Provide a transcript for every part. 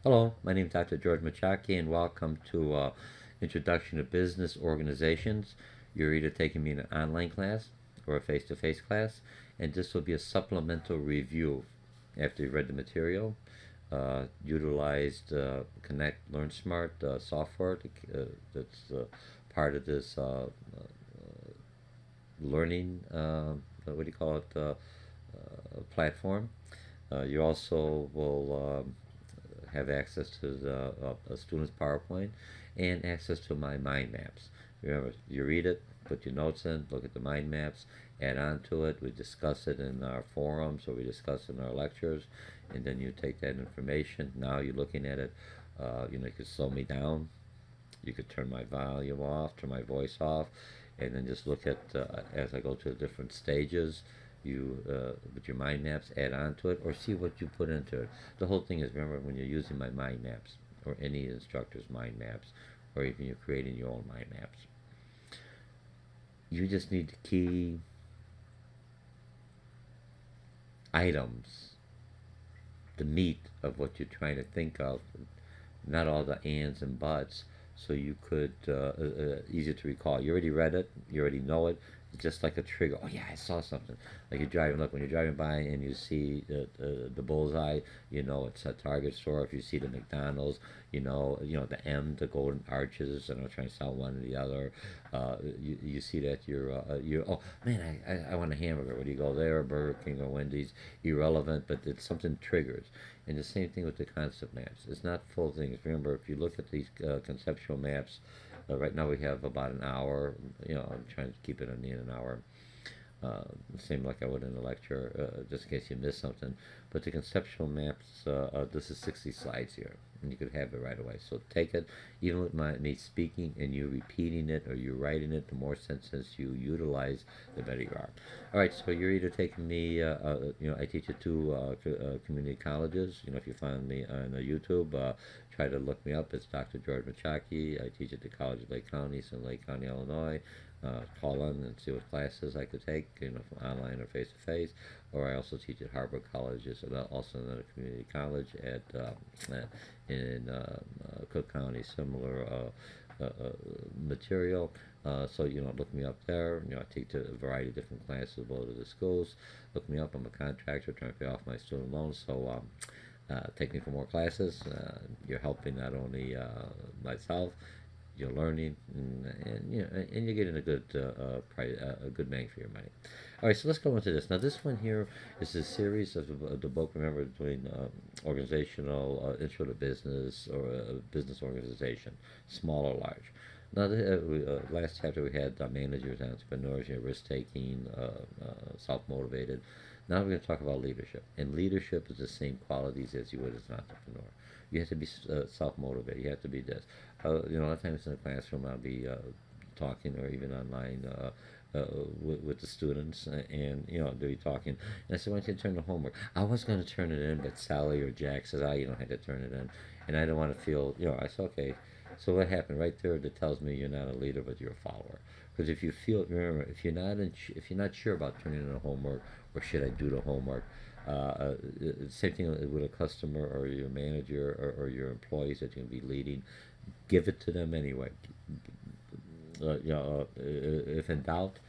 Hello, my name is Dr. George Mochocki, and welcome to Introduction to Business Organizations. You're either taking me in an online class or a face-to-face class, and this will be a supplemental review after you've read the material. Utilized Connect Learn Smart software that's part of this learning, what do you call it, platform. You also will have access to the a student's PowerPoint and access to my mind maps. Remember, you read it, put your notes in, look at the mind maps, add on to it. We discuss it in our forums or we discuss it in our lectures, and then you take that information. Now you're looking at it. You could slow me down. You could turn my volume off, turn my voice off, and then just look at as I go to the different stages. You with your mind maps add on to it or see what you put into it. The whole thing is, remember, when you're using my mind maps or any instructor's mind maps, or even you're creating your own mind maps, you just need the key items, the meat of what you're trying to think of, not all the ands and buts, so you could easier to recall. You already read it, you already know it. It's just like a trigger. Oh yeah, I saw something. Like you're driving. Look, when you're driving by and you see the bullseye, you know it's a Target store. If you see the McDonald's, you know the M, the golden arches, and I'm trying to sell one or the other. You see that you're oh man, I want a hamburger. Would you go there, Burger King or Wendy's? Irrelevant, but it's something triggers. And the same thing with the concept maps. It's not full things. Remember, if you look at these conceptual maps, right now we have about an hour. I'm trying to keep it in an hour. Same like I would in a lecture, just in case you miss something. But the conceptual maps, this is 60 slides here, and you could have it right away. So take it, even with me speaking and you repeating it or you writing it, the more sentences you utilize, the better you are. All right, so you're either taking me, I teach at two community colleges. If you find me on YouTube, try to look me up. It's Dr. George Mochocki. I teach at the College of Lake County, it's in Lake County, Illinois. Call in and see what classes I could take, from online or face to face. Or I also teach at Harbor College, it's also another community college in Cook County, similar material. So look me up there. I teach a variety of different classes, both of the schools. Look me up. I'm a contractor trying to pay off my student loans. So take me for more classes. You're helping not only myself, you're learning, and you're getting a good price, a good bang for your money. All right, so let's go into this. Now, this one here is a series of the book. Remember, doing organizational intro to business or business organization, small or large. Now, last chapter we had managers, entrepreneurs, risk taking, self motivated. Now we're going to talk about leadership, and leadership is the same qualities as you would as an entrepreneur. You have to be self-motivated. You have to be this. A lot of times in the classroom, I'll be talking or even online with the students, and they'll be talking. And I said, "Why don't you turn the homework?" I was going to turn it in, but Sally or Jack says, "I, had to turn it in," and I don't want to feel, I said, "Okay." So what happened right there? That tells me you're not a leader, but you're a follower. Because if you feel, remember, if you're not sure about turning in the homework, or should I do the homework, same thing with a customer or your manager or your employees that you're going to be leading. Give it to them anyway. If in doubt,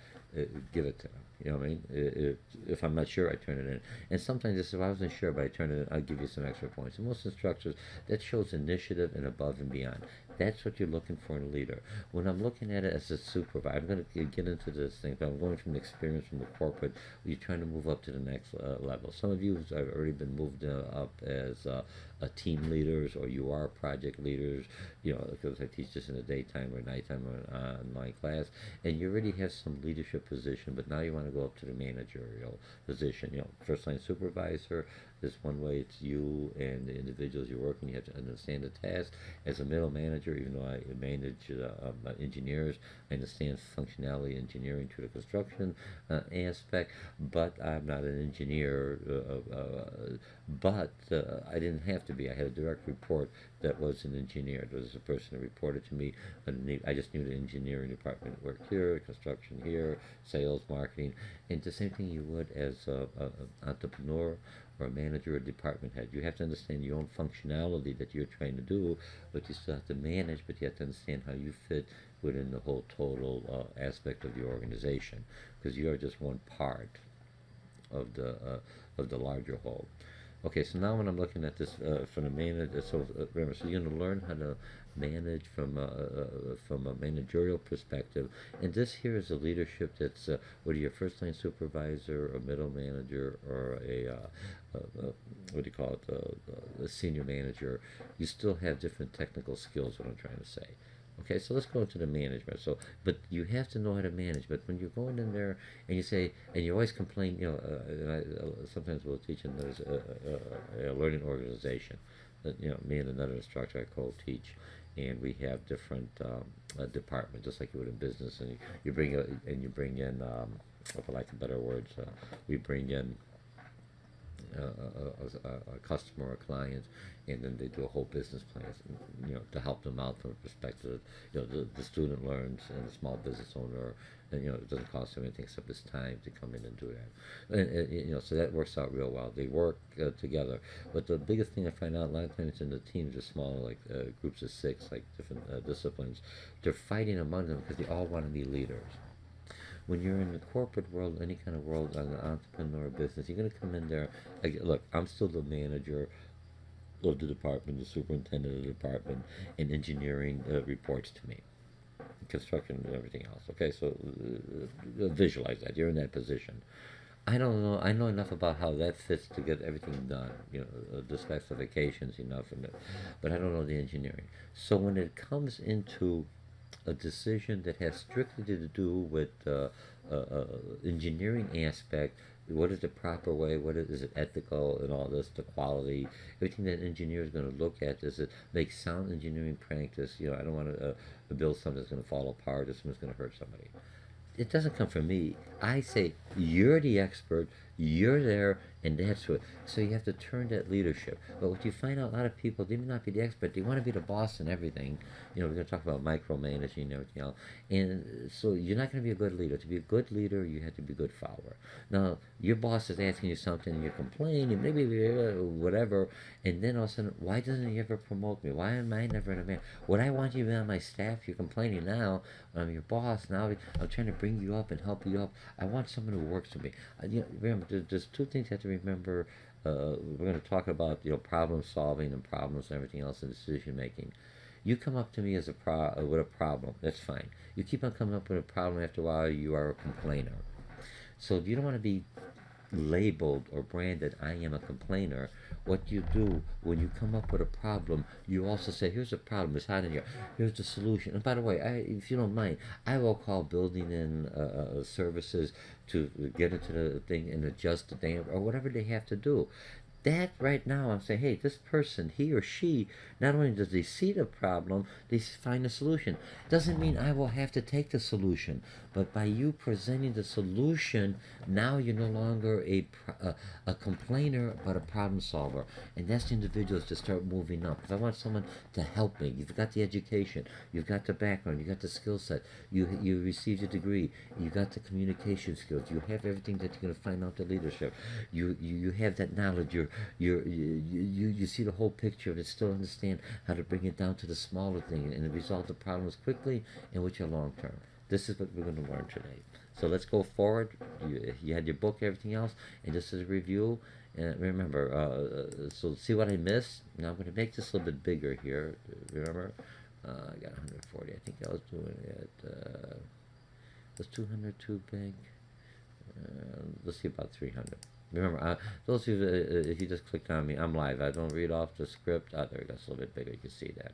give it to them. You know what I mean? If I'm not sure, I turn it in. And sometimes if I wasn't sure, but I turn it in, I'll give you some extra points. And most instructors, that shows initiative and above and beyond. That's what you're looking for in a leader. When I'm looking at it as a supervisor, I'm going to get into this thing, but I'm going from the experience from the corporate. You're trying to move up to the next level. Some of you have already been moved up as team leaders, or you are project leaders, because I teach this in the daytime or nighttime or online class, and you already have some leadership position, but now you want to go up to the managerial position. First line supervisor. There's one way, it's you and the individuals you're working. You have to understand the task. As a middle manager, even though I manage engineers, I understand functionality engineering to the construction aspect, but I'm not an engineer. But I didn't have to be. I had a direct report that was an engineer. There was a person that reported to me. I just knew the engineering department worked here, construction here, sales, marketing, and the same thing you would as an entrepreneur or a manager or department head. You have to understand your own functionality that you're trying to do, but you still have to manage, but you have to understand how you fit within the whole total aspect of your organization, because you are just one part of the larger whole. Okay, so now when I'm looking at this from the manager, so remember, so you're going to learn how to manage from a managerial perspective, and this here is a leadership that's whether you're a first line supervisor, a middle manager, or what do you call it, a senior manager, you still have different technical skills. What I'm trying to say. Okay, so let's go into the management. So, but you have to know how to manage. But when you're going in there and you say, and you always complain, and sometimes we'll teach in those a learning organization. That, me and another instructor I co-teach, and we have different departments, just like you would in business. And you bring in, for lack of better words, we bring in a customer or a client, and then they do a whole business plan, to help them out from a perspective. The student learns, and the small business owner, and it doesn't cost them anything except his time to come in and do that. And so that works out real well. They work together. But the biggest thing I find out a lot of times in the teams are small, like groups of 6, like different disciplines. They're fighting among them because they all want to be leaders. When you're in the corporate world, any kind of world, an entrepreneur business, you're going to come in there. Look, I'm still the manager of the department, the superintendent of the department, and engineering reports to me, construction and everything else. Okay, so visualize that. You're in that position. I don't know. I know enough about how that fits to get everything done. The specifications enough, but I don't know the engineering. So when it comes into a decision that has strictly to do with engineering aspect, what is the proper way, is it ethical, and all this, the quality, everything that an engineer is going to look at, does it make sound engineering practice? I don't want to build something that's going to fall apart or something's going to hurt somebody. It doesn't come from me. I say, you're the expert, you're there, and that's what. So you have to turn that leadership. But what you find out, a lot of people, they may not be the expert, they want to be the boss in everything. We're going to talk about micromanaging and everything else. And so you're not going to be a good leader. To be a good leader, you have to be a good follower. Now, your boss is asking you something, and you complain, and maybe whatever, and then all of a sudden, why doesn't he ever promote me? Why am I never in a man? What I want you to be on my staff, you're complaining now. I'm your boss. Now I'm trying to bring you up and help you up. I want someone who works for me. Remember, there's 2 things you have to remember. We're going to talk about problem solving and problems and everything else in decision making. You come up to me with a problem. That's fine. You keep on coming up with a problem. After a while, you are a complainer. So you don't want to be labeled or branded, I am a complainer. What you do when you come up with a problem, you also say, here's a problem, it's hot in here, here's the solution. And by the way, if you don't mind, I will call building in services to get into the thing and adjust the thing or whatever they have to do. That right now, I'm saying, hey, this person, he or she, not only does they see the problem, they find a solution. Doesn't mean I will have to take the solution, but by you presenting the solution, now you're no longer a complainer, but a problem solver. And that's the individuals to start moving up. If I want someone to help me, you've got the education, you've got the background, you've got the skill set, you received your degree, you got the communication skills, you have everything that you're going to find out the leadership, you have that knowledge, you see the whole picture, but still understand how to bring it down to the smaller thing and resolve the problems quickly and with your long term. This is what we're going to learn today. So let's go forward. You had your book, everything else, and just as a review. And remember, so see what I missed. Now I'm going to make this a little bit bigger here. Remember, I got 140. I think I was doing it. Was 200 too big? Let's see, about 300. Remember, those of you, if you just clicked on me, I'm live. I don't read off the script. There we go. It's a little bit bigger. You can see that.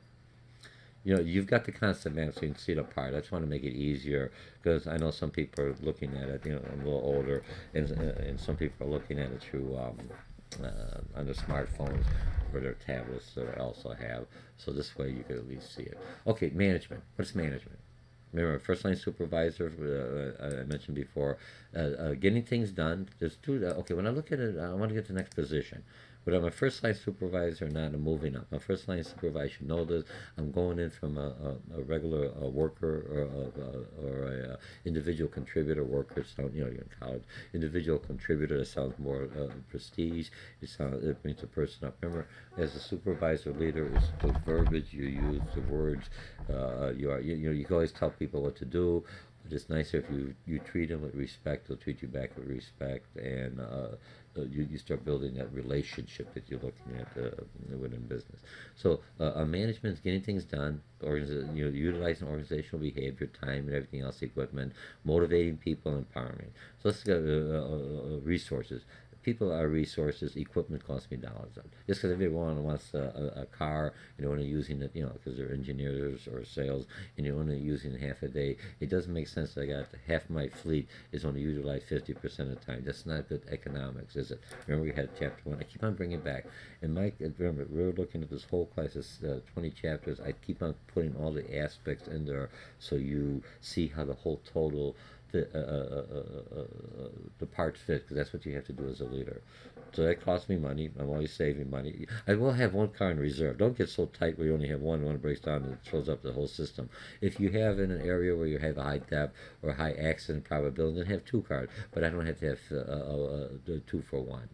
You've got the concept map so you can see the part. I just want to make it easier because I know some people are looking at it, I'm a little older, and some people are looking at it through on their smartphones or their tablets that I also have. So this way you can at least see it. Okay, management. What's management? Remember, first line supervisor, I mentioned before, getting things done. There's 2. Okay, when I look at it, I want to get to the next position. Whether I'm a first line supervisor or not, I'm moving up. My first line supervisor should know this. I'm going in from a regular worker or a individual contributor worker. So, you're in college. Individual contributor, that sounds more prestige. It brings the person up. Remember, as a supervisor leader, it's the verbiage you use, the words. You can always tell people what to do. But it's nicer if you treat them with respect. They'll treat you back with respect, and you start building that relationship that you're looking at within business. So management is getting things done, utilizing organizational behavior, time, and everything else, equipment, motivating people, empowerment. So let's go resources. People are resources. Equipment costs me dollars. Just because everyone wants a car, and they're only using it, because they're engineers or sales, and you're only using it half a day, it doesn't make sense that I got half my fleet is only utilized 50% of the time. That's not good economics, is it? Remember, we had chapter 1. I keep on bringing it back. And Mike, remember, we're looking at this whole class, this 20 chapters. I keep on putting all the aspects in there so you see how the whole total the parts fit, because that's what you have to do as a leader. So that costs me money. I'm always saving money. I will have one car in reserve. Don't get so tight where you only have one breaks down and it throws up the whole system. If you have in an area where you have a high theft or high accident probability, then have 2 cars. But I don't have to have 2 for 1.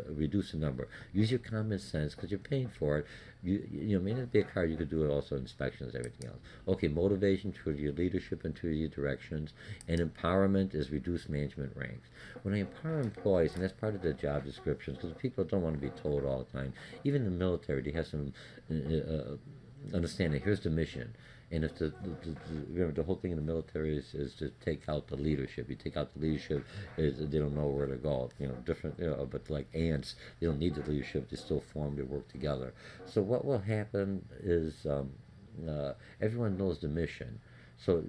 Reduce the number. Use your common sense, because you're paying for it. You may not be a car. You could do it also inspections, everything else. Okay, motivation through your leadership and through your directions, and empowerment is reduce management ranks. When I empower employees, and that's part of the job descriptions, because people don't want to be told all the time. Even in the military, they have some understanding. Here's the mission. And if the whole thing in the military is to take out the leadership. You take out the leadership, they don't know where to go. Different. But like ants, they don't need the leadership. They still form. They work together. So what will happen is everyone knows the mission. So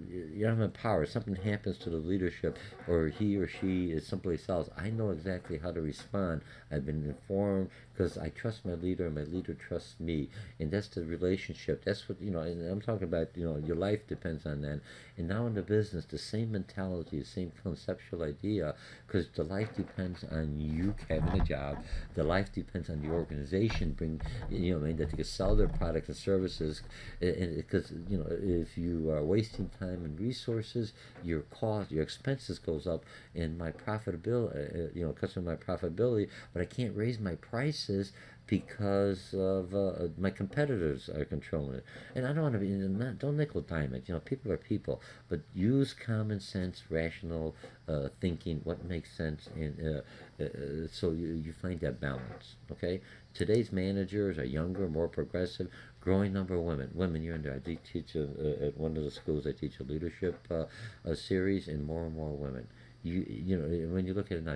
I'm empowered. Something happens to the leadership, or he or she is someplace else. I know exactly how to respond. I've been informed because I trust my leader, and my leader trusts me, and that's the relationship. That's what And I'm talking about. Your life depends on that. And now in the business, the same mentality, the same conceptual idea, because the life depends on you having a job. The life depends on the organization that they can sell their products and services, because if you are wasting time and resources, your cost, your expenses goes up, and my profitability, customer my profitability, but I can't raise my prices because of my competitors are controlling it. And I don't want to be, don't nickel dime it. People are people, but use common sense, rational thinking, what makes sense, and so you find that balance. Okay, today's managers are younger, more progressive, growing number of women. Women, you're in there. I teach at one of the schools. I teach a leadership series, and more women. When you look at it now,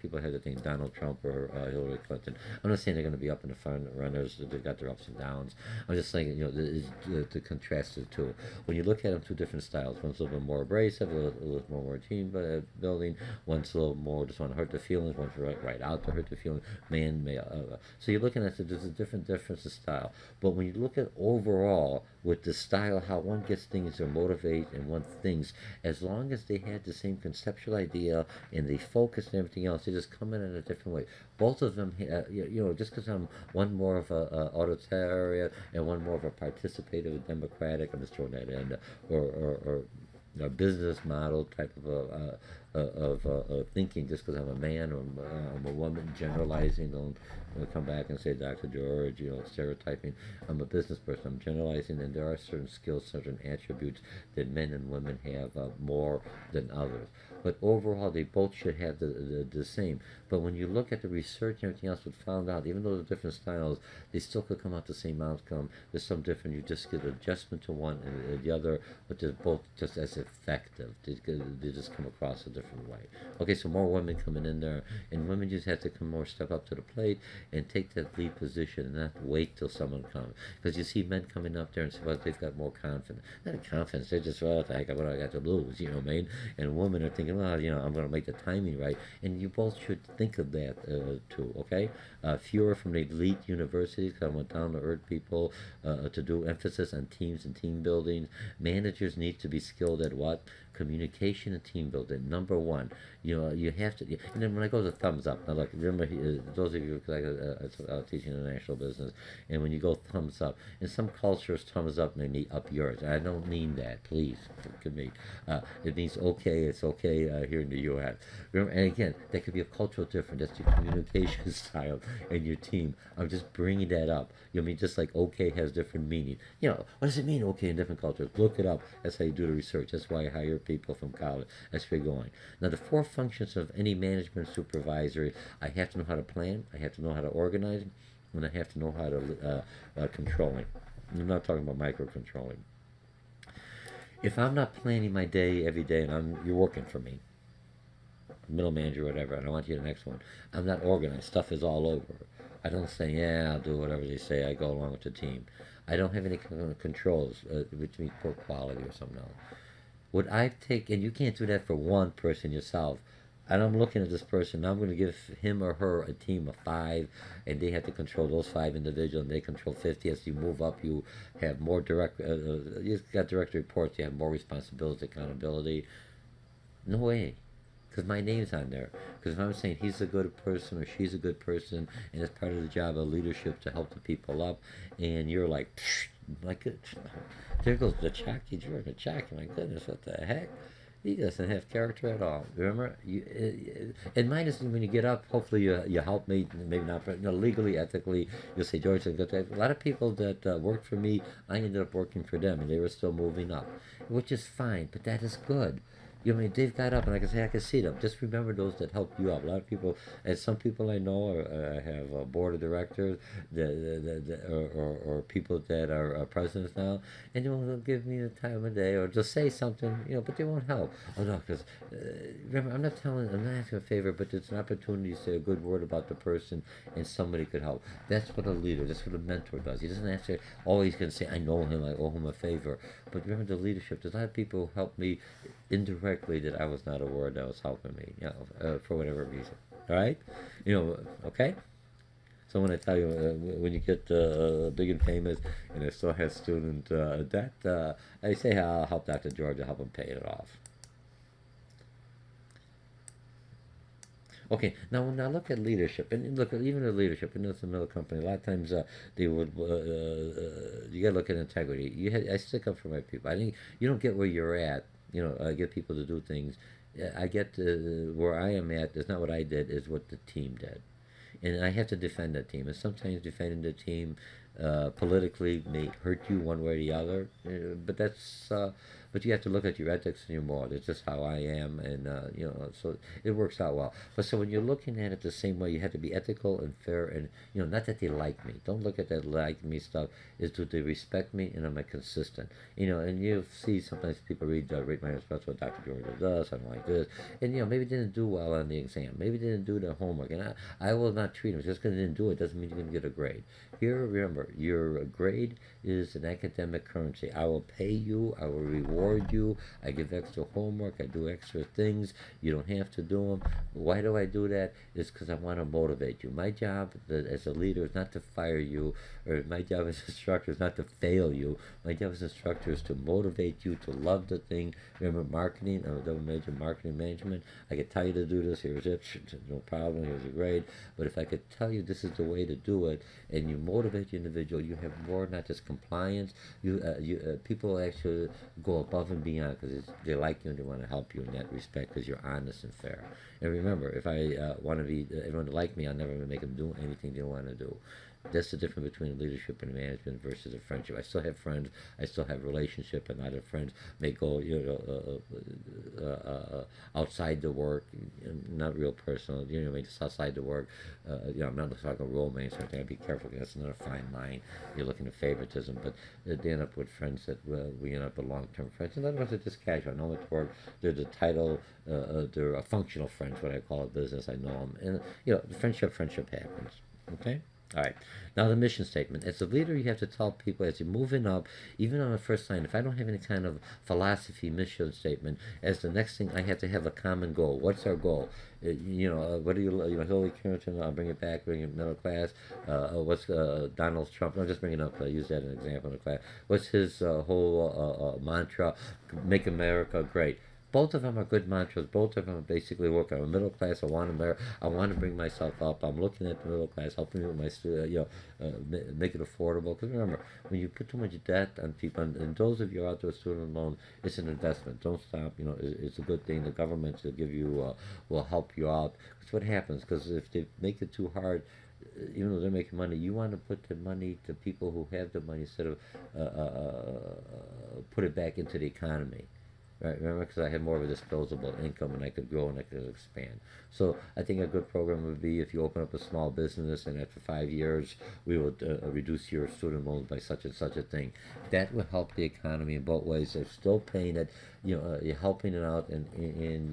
people have to think Donald Trump or Hillary Clinton. I'm not saying they're going to be up in the front runners. They've got their ups and downs. I'm just saying, to contrast the two. When you look at them, 2 different styles. One's a little bit more abrasive, a little more team building. One's a little more just want to hurt the feelings. One's right out to hurt the feelings. So you're looking at there's a difference of style. But when you look at overall with the style, how one gets things to motivate and one thinks, as long as they had the same conceptual idea and they focus and everything else, they just come in a different way. Both of them, just because I'm one more of a authoritarian and one more of a participative democratic, I'm just throwing that in, or a business model type of thinking, just because I'm a man or I'm a woman, generalizing. Don't come back and say Dr. George, stereotyping. I'm a business person. I'm generalizing, and there are certain skills, certain attributes that men and women have more than others. But overall, they both should have the same. But when you look at the research and everything else, we found out, even though they're different styles, they still could come out the same outcome. There's some different. You just get adjustment to one and the other, but they're both just as effective. They just come across a different way. Okay, so more women coming in there, and women just have to step up to the plate and take that lead position and not wait till someone comes. Because you see men coming up there and say, well, they've got more confidence. Not confidence, they're just, well, what the heck, what do I got to lose, what I mean? And women are thinking, well, I'm going to make the timing right. And you both should think of that too, okay? Fewer from the elite universities, because I went down to earth people to do emphasis on teams and team building. Managers need to be skilled at what? Communication and team building. Number for one. You know, you have to. And then when I go to thumbs up, now look, remember, those of you, because I was teaching international business, and when you go thumbs up, in some cultures, thumbs up may mean up yours. I don't mean that, please, forgive me. It means okay, it's okay here in the U.S. Remember, and again, that could be a cultural difference. That's your communication style and your team. I'm just bringing that up. You know, I mean, just like okay has different meaning. You know, what does it mean okay in different cultures? Look it up. That's how you do the research. That's why I hire people from college. That's where you're going. Now, the four functions of any management supervisor: I have to know how to plan, I have to know how to organize, and I have to know how to controlling. I'm not talking about micro controlling. If I'm not planning my day every day, and you're working for me, middle manager, or whatever, and I want you to the next one, I'm not organized. Stuff is all over. I don't say, yeah, I'll do whatever they say. I go along with the team. I don't have any controls, which means poor quality or something else. Would I take, and you can't do that for one person yourself, and I'm looking at this person, I'm going to give him or her a team of five, and they have to control those five individuals, and they control 50. As you move up, you have more direct, you've got direct reports, you have more responsibility, accountability. No way. Because my name's on there. Because if I'm saying he's a good person or she's a good person, and it's part of the job of leadership to help the people up, and you're like, there goes the Mochocki, George Mochocki, my goodness, what the heck? He doesn't have character at all. Remember, and mine is when you get up. Hopefully, you help me. Maybe not, but legally, ethically, you'll say, George. A lot of people that worked for me, I ended up working for them, and they were still moving up, which is fine. But that is good. You know, I mean, they've got up, and I can see them. Just remember those that help you up. A lot of people, and some people I know have a board of directors, or people that are presidents now, and they'll give me the time of day, or just say something, but they won't help. Oh no, because remember, I'm not asking a favor, but it's an opportunity to say a good word about the person, and somebody could help. That's what a leader, that's what a mentor does. He doesn't have to always can say, I know him, I owe him a favor. But remember the leadership. There's a lot of people who help me indirectly that I was not aware that was helping me, for whatever reason. All right, okay. So when I tell you, when you get big and famous, and I still have student debt, I say I'll help Dr. George, I'll help him pay it off. Okay, now look at leadership, and look at even the leadership in the middle company. A lot of times they would, you got to look at integrity. I stick up for my people. I think you don't get where you're at. I get people to do things. I get where I am at is not what I did, is what the team did, and I have to defend that team. And sometimes defending the team politically may hurt you one way or the other, but that's. But you have to look at your ethics and your morals. It's just how I am, and so it works out well. But so when you're looking at it the same way, you have to be ethical and fair, and not that they like me. Don't look at that like me stuff. Is do they respect me, and am I consistent? And you see sometimes people rate my response what Dr. George does, something like this, and maybe they didn't do well on the exam, maybe they didn't do their homework, and I will not treat them just because they didn't do it. Doesn't mean you're going to get a grade. Here, remember, your grade is an academic currency. I will pay you. I will reward you. I give extra homework. I do extra things. You don't have to do them. Why do I do that? It's because I want to motivate you. My job as a leader is not to fire you, or my job as an instructor is not to fail you. My job as an instructor is to motivate you to love the thing. Remember, marketing. I'm a double major in marketing management. I could tell you to do this. Here's it. No problem. Here's a grade. But if I could tell you this is the way to do it, and you motivate the individual, you have more, not just compliance. People actually go above and beyond because they like you and they want to help you in that respect because you're honest and fair. And remember, if I want to be everyone to like me, I'll never make them do anything they don't want to do. That's the difference between leadership and management versus a friendship. I still have friends. I still have relationship, and other friends may go, outside the work, not real personal. Just outside the work. I'm not talking romance or anything. I'd be careful. That's another fine line. You're looking at favoritism, but they end up with friends that we end up with long-term friends. And others are just casual. I know at work. They're the title. They're a functional friends. What I call a business. I know them, and friendship happens. Okay. All right. Now the mission statement. As a leader, you have to tell people as you're moving up, even on the first line, if I don't have any kind of philosophy mission statement, as the next thing, I have to have a common goal. What's our goal? What do Hillary Clinton, I'll bring it back, bring it middle class. What's Donald Trump? I'm just bringing up, use that as an example in the class. What's his whole mantra? Make America great. Both of them are good mantras. Both of them are basically work. I'm a middle class. I want to bring myself up. I'm looking at the middle class, helping with my make it affordable. Because remember, when you put too much debt on people, and those of you out there with student loan, it's an investment. Don't stop. It's a good thing. The government will give you will help you out. That's what happens. Because if they make it too hard, even though they're making money, you want to put the money to people who have the money instead of put it back into the economy. Right, remember, because I had more of a disposable income and I could grow and I could expand. So I think a good program would be if you open up a small business and after 5 years we would reduce your student loans by such and such a thing. That would help the economy in both ways. They're still paying it, you're helping it out, and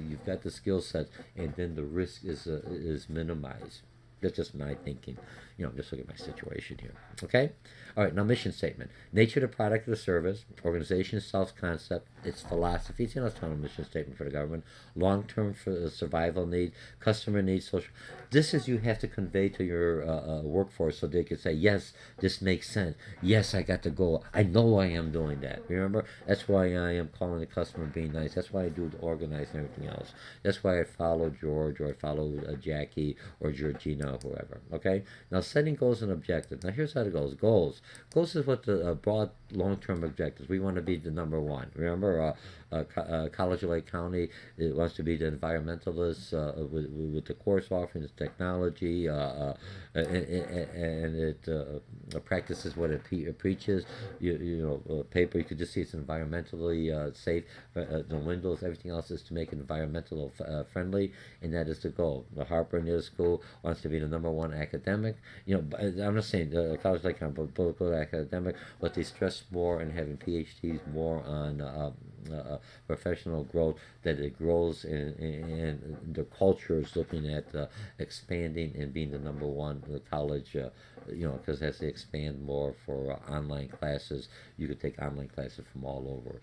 you've got the skill set, and then the risk is minimized. That's just my thinking. Just look at my situation here. Okay? All right, now mission statement. Nature, the product of the service. Organization, self-concept. Its philosophy. It's a mission statement for the government. Long-term survival need. Customer needs. Social. This is you have to convey to your workforce so they can say, yes, this makes sense. Yes, I got the goal. I know I am doing that. Remember? That's why I am calling the customer being nice. That's why I do the organizing and everything else. That's why I follow George or I follow Jackie or Georgina or whoever. Okay? Now, setting goals and objectives. Now, here's how it goes. Goals. Goals is what the broad long-term objectives. We want to be the number one. Remember, College of Lake County, it wants to be the environmentalist with the course offerings, technology, and it practices what it preaches. Paper, you could just see it's environmentally safe. The windows, everything else is to make it environmental friendly, and that is the goal. The Harper Near School wants to be the number one academic. I'm not saying the College of Lake County, but political academic, but they stress more on having PhDs more on professional growth, that it grows and the culture is looking at expanding and being the number one in the college, because as they expand more for online classes, you could take online classes from all over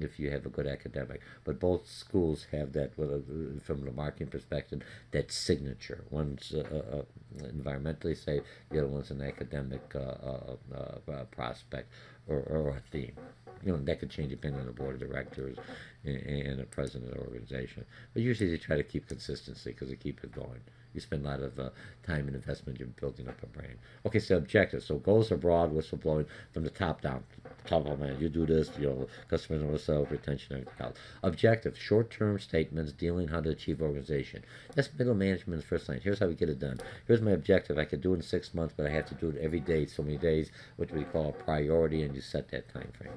if you have a good academic. But both schools have that, from the marketing perspective, that signature. One's environmentally safe, the other one's an academic prospect or a theme. That could change depending on the board of directors and the president of the organization. But usually they try to keep consistency because they keep it going. You spend a lot of time and investment in building up a brand. Okay, so objectives. So goals are broad, whistleblowing from the top down. Top of man, you do this, customers know themselves, retention, everything else. Objectives, short-term statements dealing how to achieve organization. That's middle management's first line. Here's how we get it done. Here's my objective. I could do it in 6 months, but I have to do it every day, so many days, which we call a priority, and you set that time frame.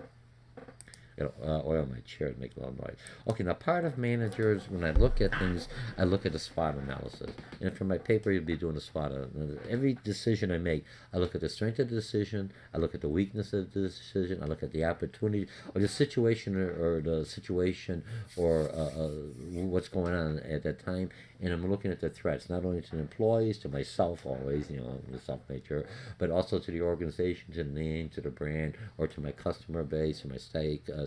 Oil my chair to make a little noise. Okay, now part of managers, when I look at things, I look at the SWOT analysis. And for my paper, you'll be doing the SWOT. Every decision I make, I look at the strength of the decision, I look at the weakness of the decision, I look at the opportunity, or the situation, or what's going on at that time, and I'm looking at the threats, not only to the employees, to myself always, the self-nature, but also to the organization, to the name, to the brand, or to my customer base, to my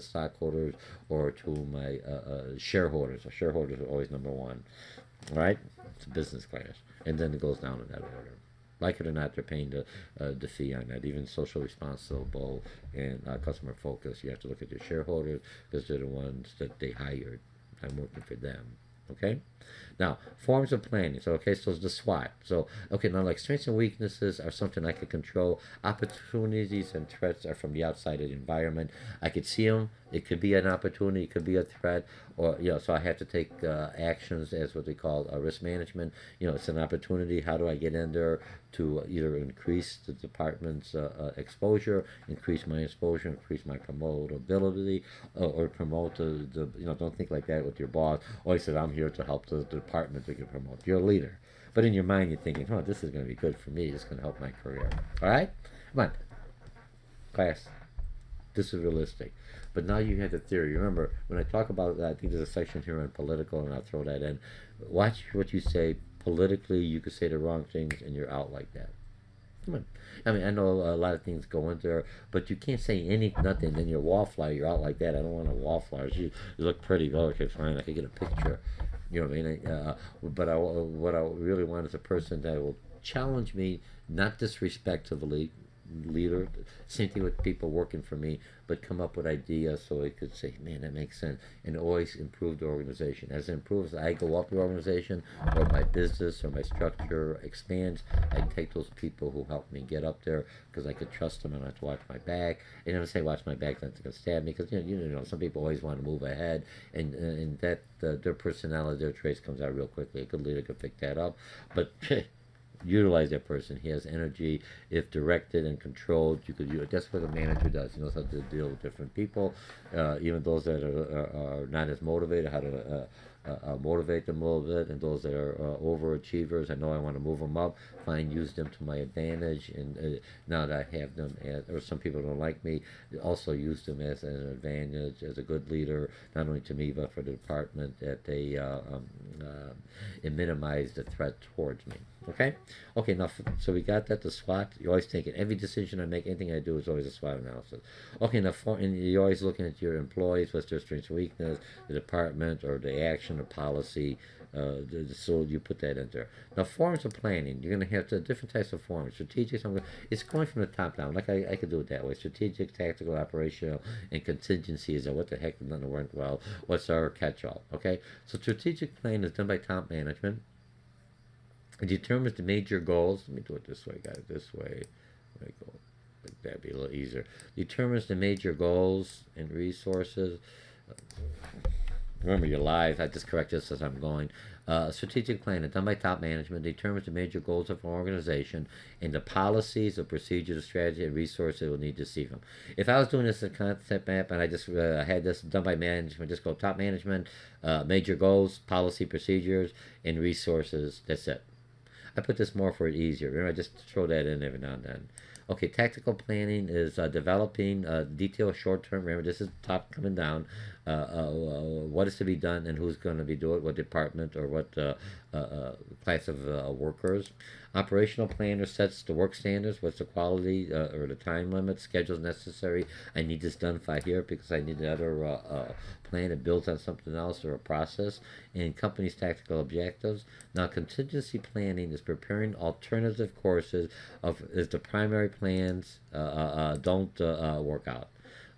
stockholders, or to my shareholders. So shareholders are always number one, right? It's a business class, and then it goes down in that order. Like it or not, they're paying the fee on that. Even social responsible and customer focus, you have to look at your shareholders because they're the ones that they hired. I'm working for them. Okay? Now, forms of planning. So it's the SWOT. So, now like strengths and weaknesses are something I can control. Opportunities and threats are from the outside of the environment. I could see them. It could be an opportunity. It could be a threat. Or, so I have to take actions as what they call risk management. It's an opportunity. How do I get in there to either increase the department's exposure, increase my exposure, increase my promotability, or promote the don't think like that with your boss. Or he said, I'm here to help the department to get promoted. You're a leader. But in your mind, you're thinking, this is going to be good for me. It's going to help my career. All right? Come on. Class. This is realistic. But now you have the theory. Remember, when I talk about that, I think there's a section here on political, and I'll throw that in. Watch what you say. Politically, you could say the wrong things, and you're out like that. Come on. I mean, I know a lot of things go in there, but you can't say nothing. Then you're a wallflower. You're out like that. I don't want a wallflower. You look pretty. Oh, okay, fine. I can get a picture. You know what I mean? But what I really want is a person that will challenge me, not disrespectfully, leader. Same thing with people working for me, but come up with ideas so I could say, man, that makes sense, and always improve the organization. As it improves, I go up the organization, or my business or my structure expands. I can take those people who help me get up there because I could trust them and I have to watch my back. And when I say watch my back, that's going to stab me because some people always want to move ahead, and that their personality, their traits comes out real quickly. A good leader could pick that up, but utilize that person. He has energy. If directed and controlled, you could use. That's what a manager does. He knows how to deal with different people, even those that are not as motivated. How to motivate them a little bit, and those that are overachievers. I know I want to move them up. Fine, use them to my advantage. And now that I have them, or some people don't like me, also use them as an advantage, as a good leader, not only to me but for the department. That they it minimize the threat towards me. Okay? Okay, now, so we got that, the SWOT. You're always thinking, every decision I make, anything I do is always a SWOT analysis. Okay, now, and you're always looking at your employees, what's their strengths and weakness, the department, or the action, or policy. So you put that in there. Now, forms of planning. You're going to have different types of forms. Strategic, it's going from the top down. Like I could do it that way. Strategic, tactical, operational, and contingency is what the heck doesn't work well. What's our catch-all? Okay? So strategic planning is done by top management. It determines the major goals. Let me do it this way, guys. This way. Let me go. Like that'd be a little easier. Determines the major goals and resources. Remember, you're live. I just correct this as I'm going. Strategic planning done by top management determines the major goals of an organization and the policies, the procedure, the strategy, and resources it will need to see them. If I was doing this in a concept map and I just had this done by management, just go top management, major goals, policy, procedures, and resources. That's it. I put this more for it easier. Remember, I just throw that in every now and then. Okay, tactical planning is developing detailed short-term. Remember, this is top coming down. What is to be done and who's going to be doing it, what department or what class of workers. Operational planner sets the work standards, what's the quality or the time limit, schedules necessary. I need this done by here because I need another plan that builds on something else or a process. And company's tactical objectives. Now, contingency planning is preparing alternative courses if the primary plans don't work out.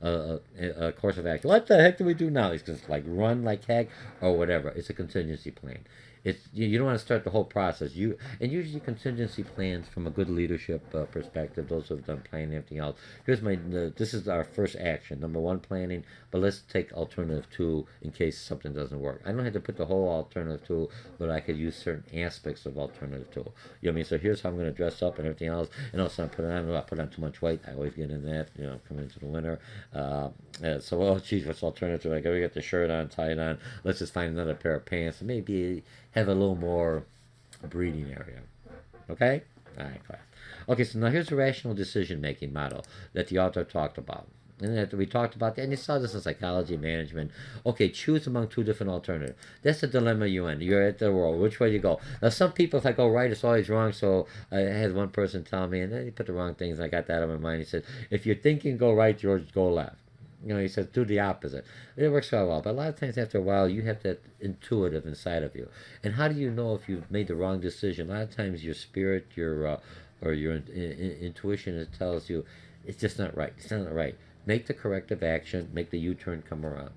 A course of action. What the heck do we do now? It's just like run like heck or whatever. It's a contingency plan. It's you don't want to start the whole process. Usually contingency plans from a good leadership perspective. Those who have done planning and everything else. This is our first action. Number one, planning. But let's take alternative two in case something doesn't work. I don't have to put the whole alternative two, but I could use certain aspects of alternative two. You know what I mean? So here's how I'm going to dress up and everything else. And also I put on too much weight. I always get in that. Coming into the winter. Geez, what's alternative? I gotta get the shirt on, tie it on. Let's just find another pair of pants. And maybe have a little more breathing area. Okay? All right, class. Okay, so now here's the rational decision-making model that the author talked about. And that we talked about that, and you saw this in psychology management. Okay, choose among two different alternatives. That's the dilemma you're in. You're at the world. Which way do you go? Now, some people, if I go right, it's always wrong. So I had one person tell me, and then he put the wrong things, and I got that on my mind. He said, if you're thinking go right, George, go left. He says, do the opposite. It works very well. But a lot of times after a while, you have that intuitive inside of you. And how do you know if you've made the wrong decision? A lot of times your spirit, or your intuition, it tells you it's just not right. It's not right. Make the corrective action. Make the U-turn come around.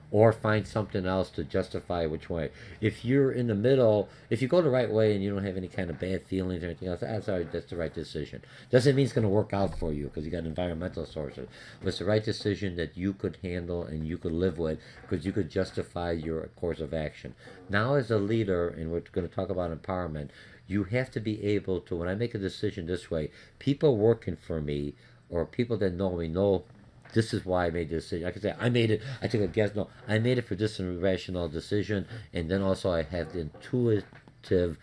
Or find something else to justify which way. If you're in the middle, if you go the right way and you don't have any kind of bad feelings or anything else, that's the right decision. Doesn't mean it's going to work out for you because you got environmental sources. But it's the right decision that you could handle and you could live with because you could justify your course of action. Now, as a leader, and we're going to talk about empowerment, you have to be able to, when I make a decision this way, people working for me or people that know me know this is why I made the decision. I can say, I took a guess. No, I made it for this rational decision. And then also I have the intuitive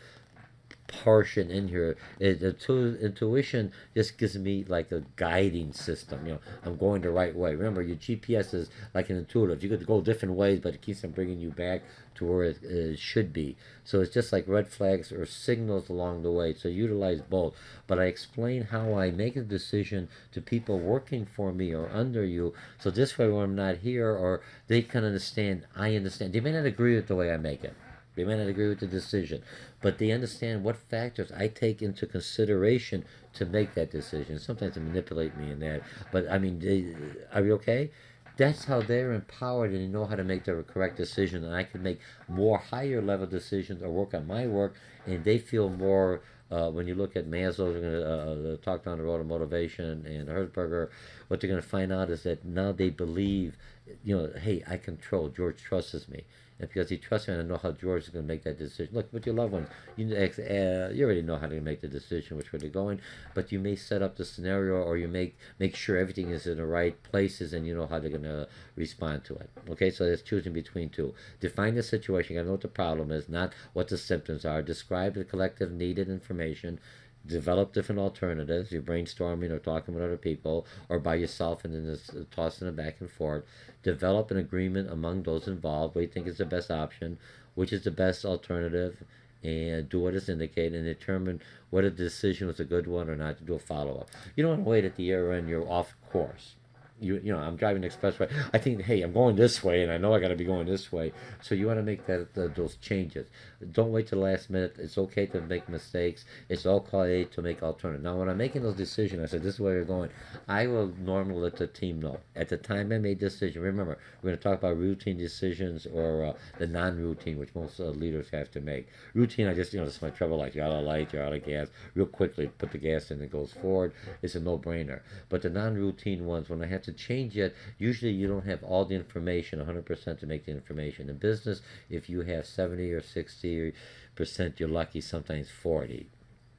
portion in here. Intuition just gives me like a guiding system. I'm going the right way. Remember, your GPS is like an intuitive. You could go different ways, but it keeps on bringing you back to where it should be. So it's just like red flags or signals along the way. So utilize both. But I explain how I make a decision to people working for me or under you. So this way when I'm not here, or they can understand, I understand. They may not agree with the way I make it. They may not agree with the decision, but they understand what factors I take into consideration to make that decision. Sometimes they manipulate me in that, but I mean, are you okay? That's how they're empowered and they know how to make the correct decision, and I can make more higher level decisions or work on my work, and they feel more. When you look at Maslow, we're going to talk down the road of motivation, and Herzberger, what they're going to find out is that now they believe, hey, I control. George trusts me. And because he trusts me, I know how George is going to make that decision. Look, with your loved ones, you already know how to make the decision, which way they're going, but you may set up the scenario, or you make sure everything is in the right places, and you know how they're going to respond to it. Okay, so it's choosing between two. Define the situation. You got to know what the problem is, not what the symptoms are. Describe the collective needed information. Develop different alternatives. You're brainstorming or talking with other people or by yourself, and then just tossing it back and forth. Develop an agreement among those involved. What do you think is the best option? Which is the best alternative? And do what is indicated, and determine whether the decision was a good one or not, to do a follow-up. You don't want to wait at the year end, you're off course. I'm driving the expressway. I think, hey, I'm going this way, and I know I got to be going this way. So you want to make those changes. Don't wait till the last minute. It's okay to make mistakes. It's okay to make alternatives. Now, when I'm making those decisions, I said, this is where you're going. I will normally let the team know. At the time I made the decision, remember, we're going to talk about routine decisions or the non-routine, which most leaders have to make. Routine, I just, this is my trouble light. You're out of light, you're out of gas. Real quickly, put the gas in, it goes forward. It's a no-brainer. But the non-routine ones, when I have to change it, usually you don't have all the information 100% to make the information. In business, if you have 70 or 60%, you're lucky, sometimes 40.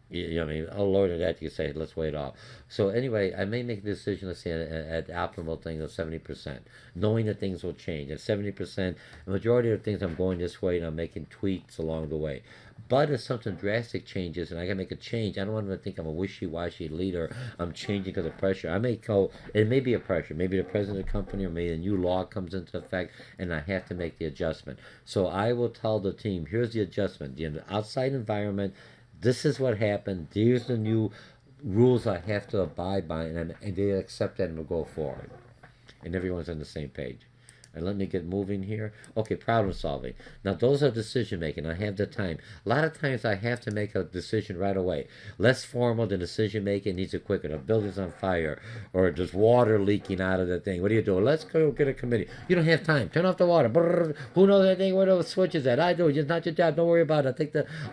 I mean, oh Lord, that you say, let's wait off. So anyway, I may make a decision, let's say, at optimal thing of 70%, knowing that things will change. At 70%, the majority of things I'm going this way, and I'm making tweaks along the way. But if something drastic changes and I can make a change, I don't want them to think I'm a wishy-washy leader. I'm changing because of pressure. I may go, it may be a pressure. Maybe the president of the company, or maybe a new law comes into effect, and I have to make the adjustment. So I will tell the team, here's the adjustment. The outside environment, this is what happened. These are the new rules I have to abide by, and they accept that and will go forward. And everyone's on the same page. And let me get moving here. Okay, problem solving. Now, those are decision making. I have the time. A lot of times I have to make a decision right away. Less formal than decision making, needs it quicker. The building's on fire, or there's water leaking out of the thing. What do you do? Let's go get a committee. You don't have time. Turn off the water. Brrr. Who knows that thing? Where the switch is at? I do. It's not your job. Don't worry about it.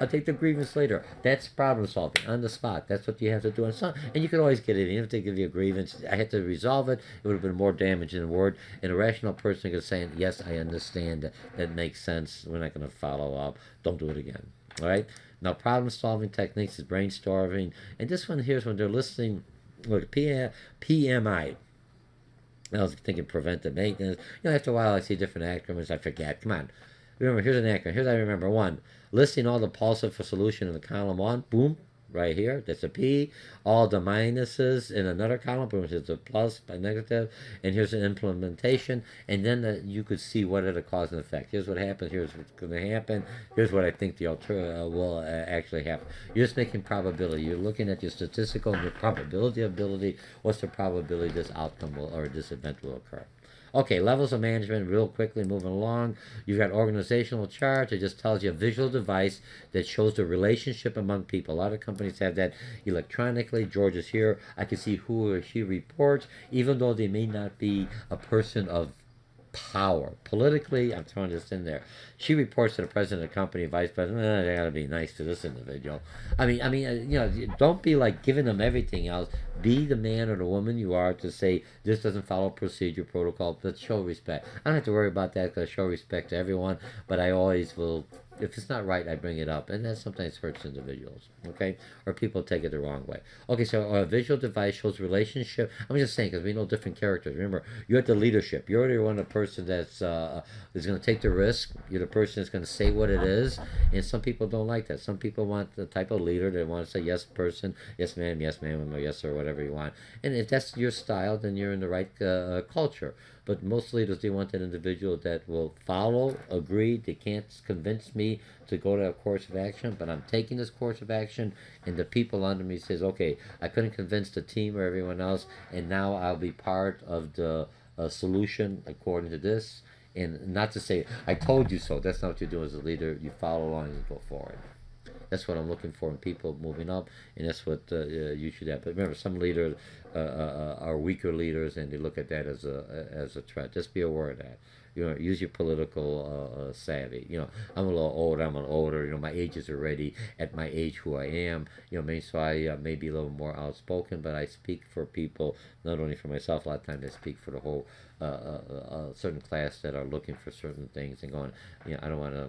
I'll take the grievance later. That's problem solving on the spot. That's what you have to do. And you can always get it. Even if they give you a grievance, I had to resolve it. It would have been more damage than a word. An irrational person is saying, yes, I understand, that makes sense, we're not going to follow up, don't do it again. All right, now problem solving techniques is brainstorming, and this one here's when they're listening. Look, PMI, I was thinking preventive maintenance. After a while I see different acronyms, I forget. Come on, remember, here's an acronym. Here's I remember. One, listing all the positive for solution in the column one. Boom, right here, that's a P. All the minuses in another column, which is a plus by negative, and here's an implementation, and then you could see what are the cause and effect. Here's what happened, here's what's going to happen, here's what I think the will actually happen. You're just making probability. You're looking at your statistical and your probability ability. What's the probability this outcome will, or this event will occur? Okay, levels of management, real quickly moving along. You've got organizational charts. It just tells you a visual device that shows the relationship among people. A lot of companies have that electronically. George is here. I can see who or she reports, even though they may not be a person of power. Politically, I'm throwing this in there. She reports to the president of the company, vice president. They gotta be nice to this individual. I mean, don't be like giving them everything else. Be the man or the woman you are to say this doesn't follow procedure, protocol, but show respect. I don't have to worry about that because I show respect to everyone, but I always will. If it's not right, I bring it up, and that sometimes hurts individuals, okay? Or people take it the wrong way. Okay, so a visual device shows relationship. I'm just saying, because we know different characters. Remember, you're at the leadership. You're the one, the person that's is going to take the risk. You're the person that's going to say what it is, and some people don't like that. Some people want the type of leader that want to say, yes, person, yes, ma'am, or yes, sir, whatever you want. And if that's your style, then you're in the right culture. But most leaders, they want that individual that will follow, agree. They can't convince me to go to a course of action, but I'm taking this course of action, and the people under me says, okay, I couldn't convince the team or everyone else, and now I'll be part of the solution according to this. And not to say, I told you so. That's not what you do as a leader. You follow along and go forward. That's what I'm looking for in people moving up, and that's what you should have. But remember, some leaders are weaker leaders, and they look at that as a threat. Just be aware of that. Use your political savvy. I'm a little older. I'm an older. My age is already at my age who I am. Maybe so I may be a little more outspoken, but I speak for people, not only for myself. A lot of times I speak for the whole certain class that are looking for certain things and going. I don't want to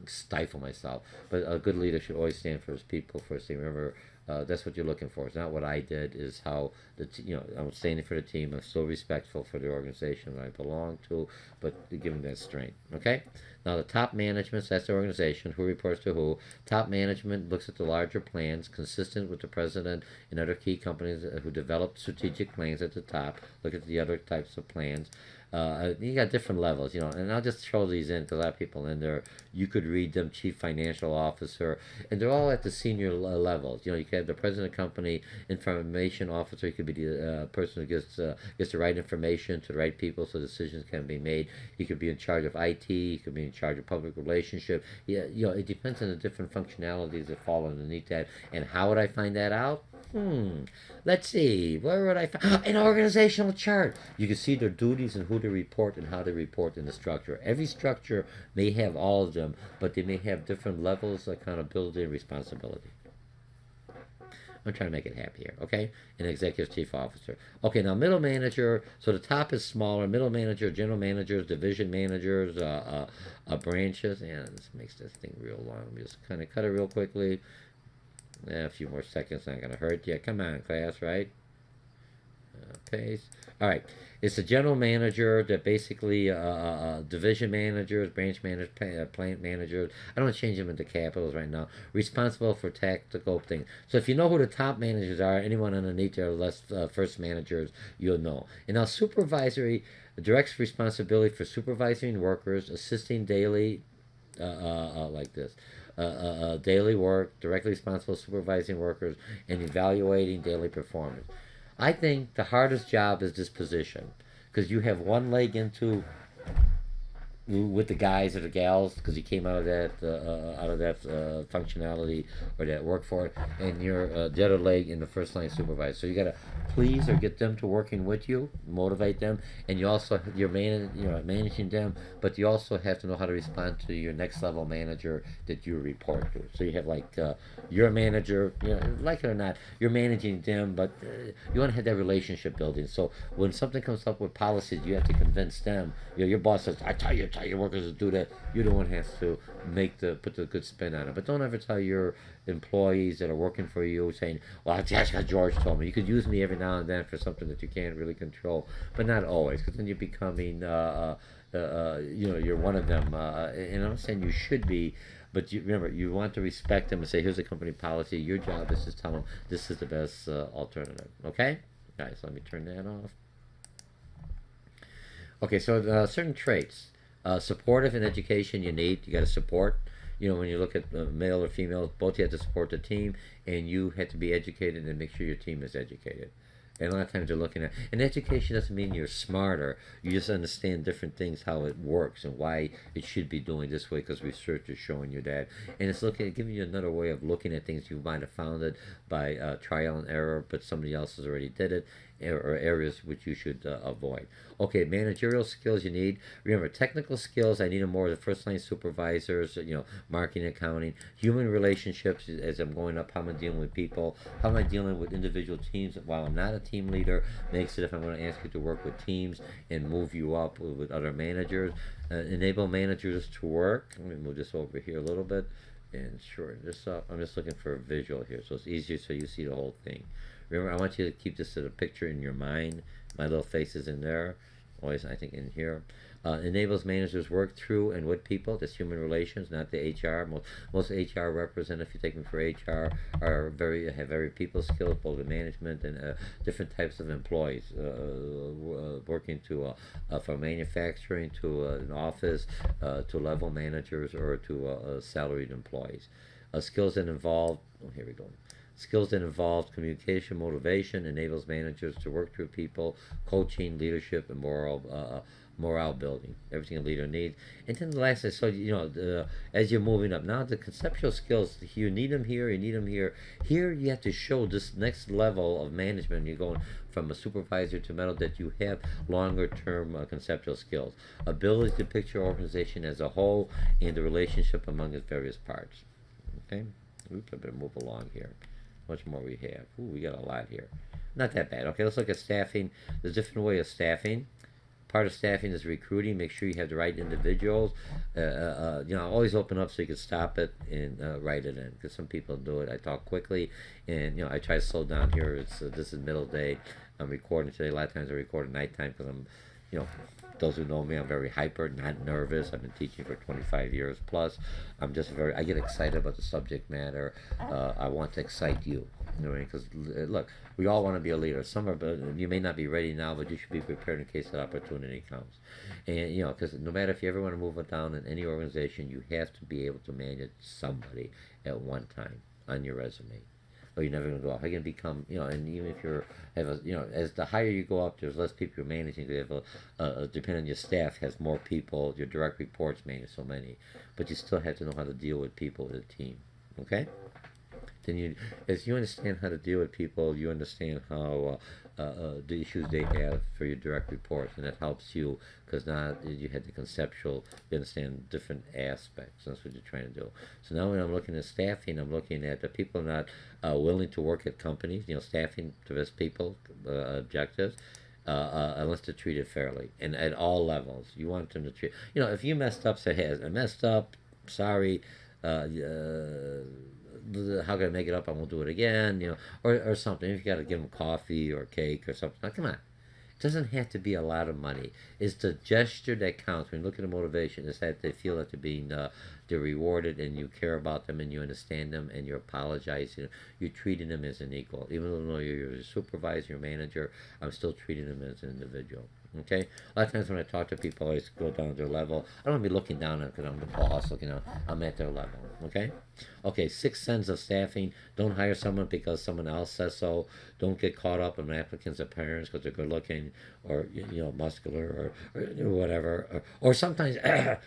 stifle myself. But a good leader should always stand for his people first. Remember, that's what you're looking for. It's not what I did. Is how I'm standing for the team. I'm still respectful for the organization that I belong to, but giving that strength. Okay. Now the top management, so that's the organization. Who reports to who? Top management looks at the larger plans, consistent with the president and other key companies who develop strategic plans at the top. Look at the other types of plans. You got different levels, and I'll just throw these in because a lot of people in there, you could read them, chief financial officer, and they're all at the senior levels. You could have the president of company, information officer. You could be the person who gets the right information to the right people so decisions can be made. You could be in charge of IT. You could be in charge of public relationship. Yeah, it depends on the different functionalities that fall underneath that. And how would I find that out? Let's see. Where would I find an organizational chart? You can see their duties and who they report and how they report in the structure. Every structure may have all of them, but they may have different levels of accountability and responsibility. I'm trying to make it happy here, okay? An executive chief officer. Okay, now middle manager. So the top is smaller. Middle manager, general managers, division managers, branches. And this makes this thing real long. Let me just kind of cut it real quickly. A few more seconds, not going to hurt you. Come on, class, right? Paste. All right. It's a general manager that basically division managers, branch managers, plant managers. I don't want to change them into capitals right now. Responsible for tactical things. So if you know who the top managers are, anyone underneath there, less first managers, you'll know. And now supervisory directs responsibility for supervising workers, assisting daily, like this. Daily work, directly responsible supervising workers, and evaluating daily performance. I think the hardest job is this position because you have one leg into with the guys or the gals because you came out of that functionality or that work for it, and you're the other leg in the first line supervisor. So you got to please or get them to working with you, motivate them, and you're managing them, but you also have to know how to respond to your next level manager that you report to. So you have you're a manager, like it or not, you're managing them, but you want to have that relationship building. So when something comes up with policies, you have to convince them. Your boss says, I tell your workers to do that. You're the one who has to put the good spin on it. But don't ever tell your employees that are working for you saying, well, that's what George told me. You could use me every now and then for something that you can't really control, but not always, because then you're becoming you're one of them. And I'm not saying you should be, but remember, you want to respect them and say, here's the company policy. Your job is to tell them this is the best alternative. Okay? All right, so let me turn that off. Okay, so certain traits. Supportive in education you got to support. When you look at male or female, both you have to support the team, and you have to be educated and make sure your team is educated. And a lot of times they're looking at, and education doesn't mean you're smarter. You just understand different things, how it works, and why it should be doing this way, because research is showing you that. And it's giving you another way of looking at things you might have found it by trial and error, but somebody else has already did it, or areas which you should avoid. Okay, managerial skills you need. Remember, technical skills, I need them more as first line supervisors, marketing, accounting, human relationships as I'm going up, how am I dealing with people, how am I dealing with individual teams while I'm not a team leader, makes it if I'm going to ask you to work with teams and move you up with other managers. Enable managers to work. Let me move this over here a little bit and shorten this up. I'm just looking for a visual here so it's easier so you see the whole thing. Remember, I want you to keep this as a picture in your mind. My little face is in there. Always, I think, in here. Enables managers work through and with people. That's human relations, not the HR. Most HR representatives, if you take them for HR, have very people skills, both in management and different types of employees, working from manufacturing to an office, to level managers, or to salaried employees. Skills that involve. Oh, here we go. Skills that involve communication, motivation, enables managers to work through people, coaching, leadership, and morale building. Everything a leader needs. And then the last is, so as you're moving up, now the conceptual skills, you need them here, you need them here. Here you have to show this next level of management. You're going from a supervisor to middle, that you have longer term conceptual skills, ability to picture organization as a whole and the relationship among its various parts. Okay, oops, I better move along here. How much more we have? Ooh, we got a lot here. Not that bad. Okay, let's look at staffing. There's a different way of staffing. Part of staffing is recruiting. Make sure you have the right individuals. Always open up so you can stop it and write it in. Because some people do it. I talk quickly, and I try to slow down here. This is middle day. I'm recording today. A lot of times I record at nighttime because I'm, those who know me, I'm very hyper, not nervous. I've been teaching for 25 years plus. I get excited about the subject matter. I want to excite you. Because look, we all want to be a leader. You may not be ready now, but you should be prepared in case that opportunity comes. And because no matter if you ever want to move it down in any organization, you have to be able to manage somebody at one time on your resume. Or you're never going to go up. You're going to become, and even if as the higher you go up, there's less people you're managing. You have depending on your staff, has more people. Your direct reports manage so many, but you still have to know how to deal with people with a team. Okay. Then as you understand how to deal with people, you understand how the issues they have for your direct reports, and that helps you because now you had the conceptual, you understand different aspects. That's what you're trying to do. So now when I'm looking at staffing, I'm looking at the people not willing to work at companies, staffing to best people, objectives. Unless they're treated fairly and at all levels. You want them to treat, if you messed up, say, hey, I messed up, sorry, how can I make it up? I won't do it again, or something. If you got to give them coffee or cake or something, now, come on. It doesn't have to be a lot of money. It's the gesture that counts. When you look at the motivation, it's that they feel that they're rewarded and you care about them and you understand them and you're apologizing. You're treating them as an equal. Even though you're a supervisor, your manager, I'm still treating them as an individual. Okay? A lot of times when I talk to people, I always go down to their level. I don't want to be looking down at them because I'm the boss. I'm at their level. Okay? Okay, 6 sense of staffing. Don't hire someone because someone else says so. Don't get caught up in applicants' appearance because they're good looking or, muscular or whatever. Or sometimes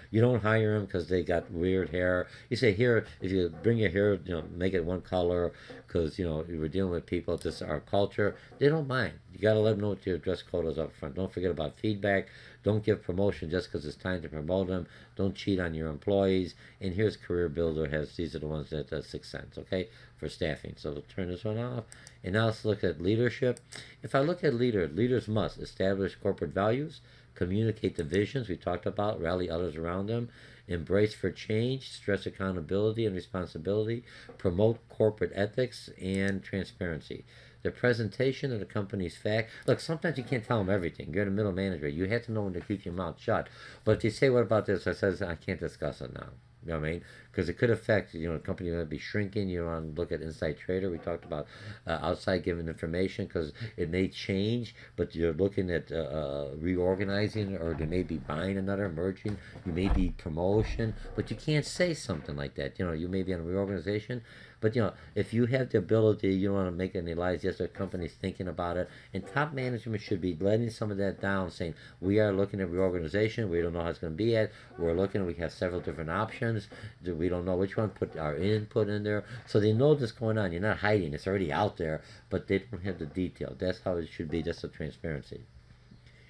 you don't hire them because they got weird hair. You say, here, if you bring your hair, make it one color because, we're dealing with people. This is our culture. They don't mind. You got to let them know what your dress code is up front. Don't forget about feedback. Don't give promotion just because it's time to promote them. Don't cheat on your employees. And here's Career Builder. These are the ones that 6 cents, okay, for staffing. So we'll turn this one off. And now let's look at leadership. If I look at leaders must establish corporate values, communicate the visions we talked about, rally others around them, embrace for change, stress accountability and responsibility, promote corporate ethics and transparency. The presentation of the company's fact. Look, sometimes you can't tell them everything. You're the middle manager. You have to know when to keep your mouth shut. But if you say, what about this? I says, I can't discuss it now. You know what I mean? Because it could affect, the company going to be shrinking. You want to look at Inside Trader. We talked about outside giving information because it may change, but you're looking at reorganizing, or they may be buying another, merging. You may be promotion, but you can't say something like that. You may be on a reorganization. But, if you have the ability, you don't want to make any lies. Yes, the company's thinking about it. And top management should be letting some of that down, saying, we are looking at reorganization. We don't know how it's going to be at. We're looking. We have several different options. We don't know which one. Put our input in there. So they know this going on. You're not hiding. It's already out there. But they don't have the detail. That's how it should be. That's the transparency.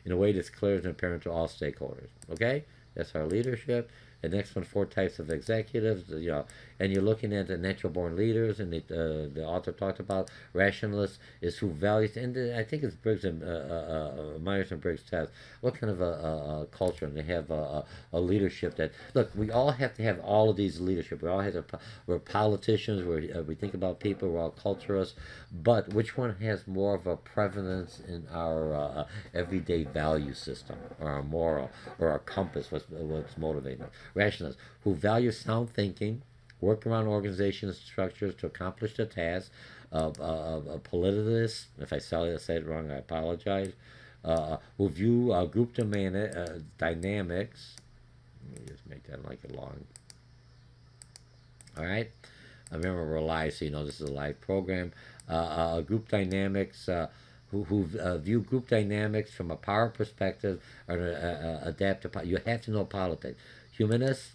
In a way that's clear and apparent to all stakeholders. Okay? That's our leadership. The next one, 4 types of executives, and you're looking at the natural born leaders, and the author talked about rationalists is who values, and I think it's Briggs and Myers and Briggs test. What kind of a culture? And they have a leadership that, look, we all have to have all of these leadership. We all have to, we're politicians, we think about people, we're all culturists, but which one has more of a prevalence in our everyday value system, or our moral, or our compass, what's motivating us? Rationalists who value sound thinking, work around organizational structures to accomplish the task. Politicalists, if I say it wrong, I apologize. Who view group dynamics. Let me just make that like a long. All right. Remember, we're live, so you know this is a live program. Group dynamics. Who view group dynamics from a power perspective or adapt to. You have to know politics. Humanists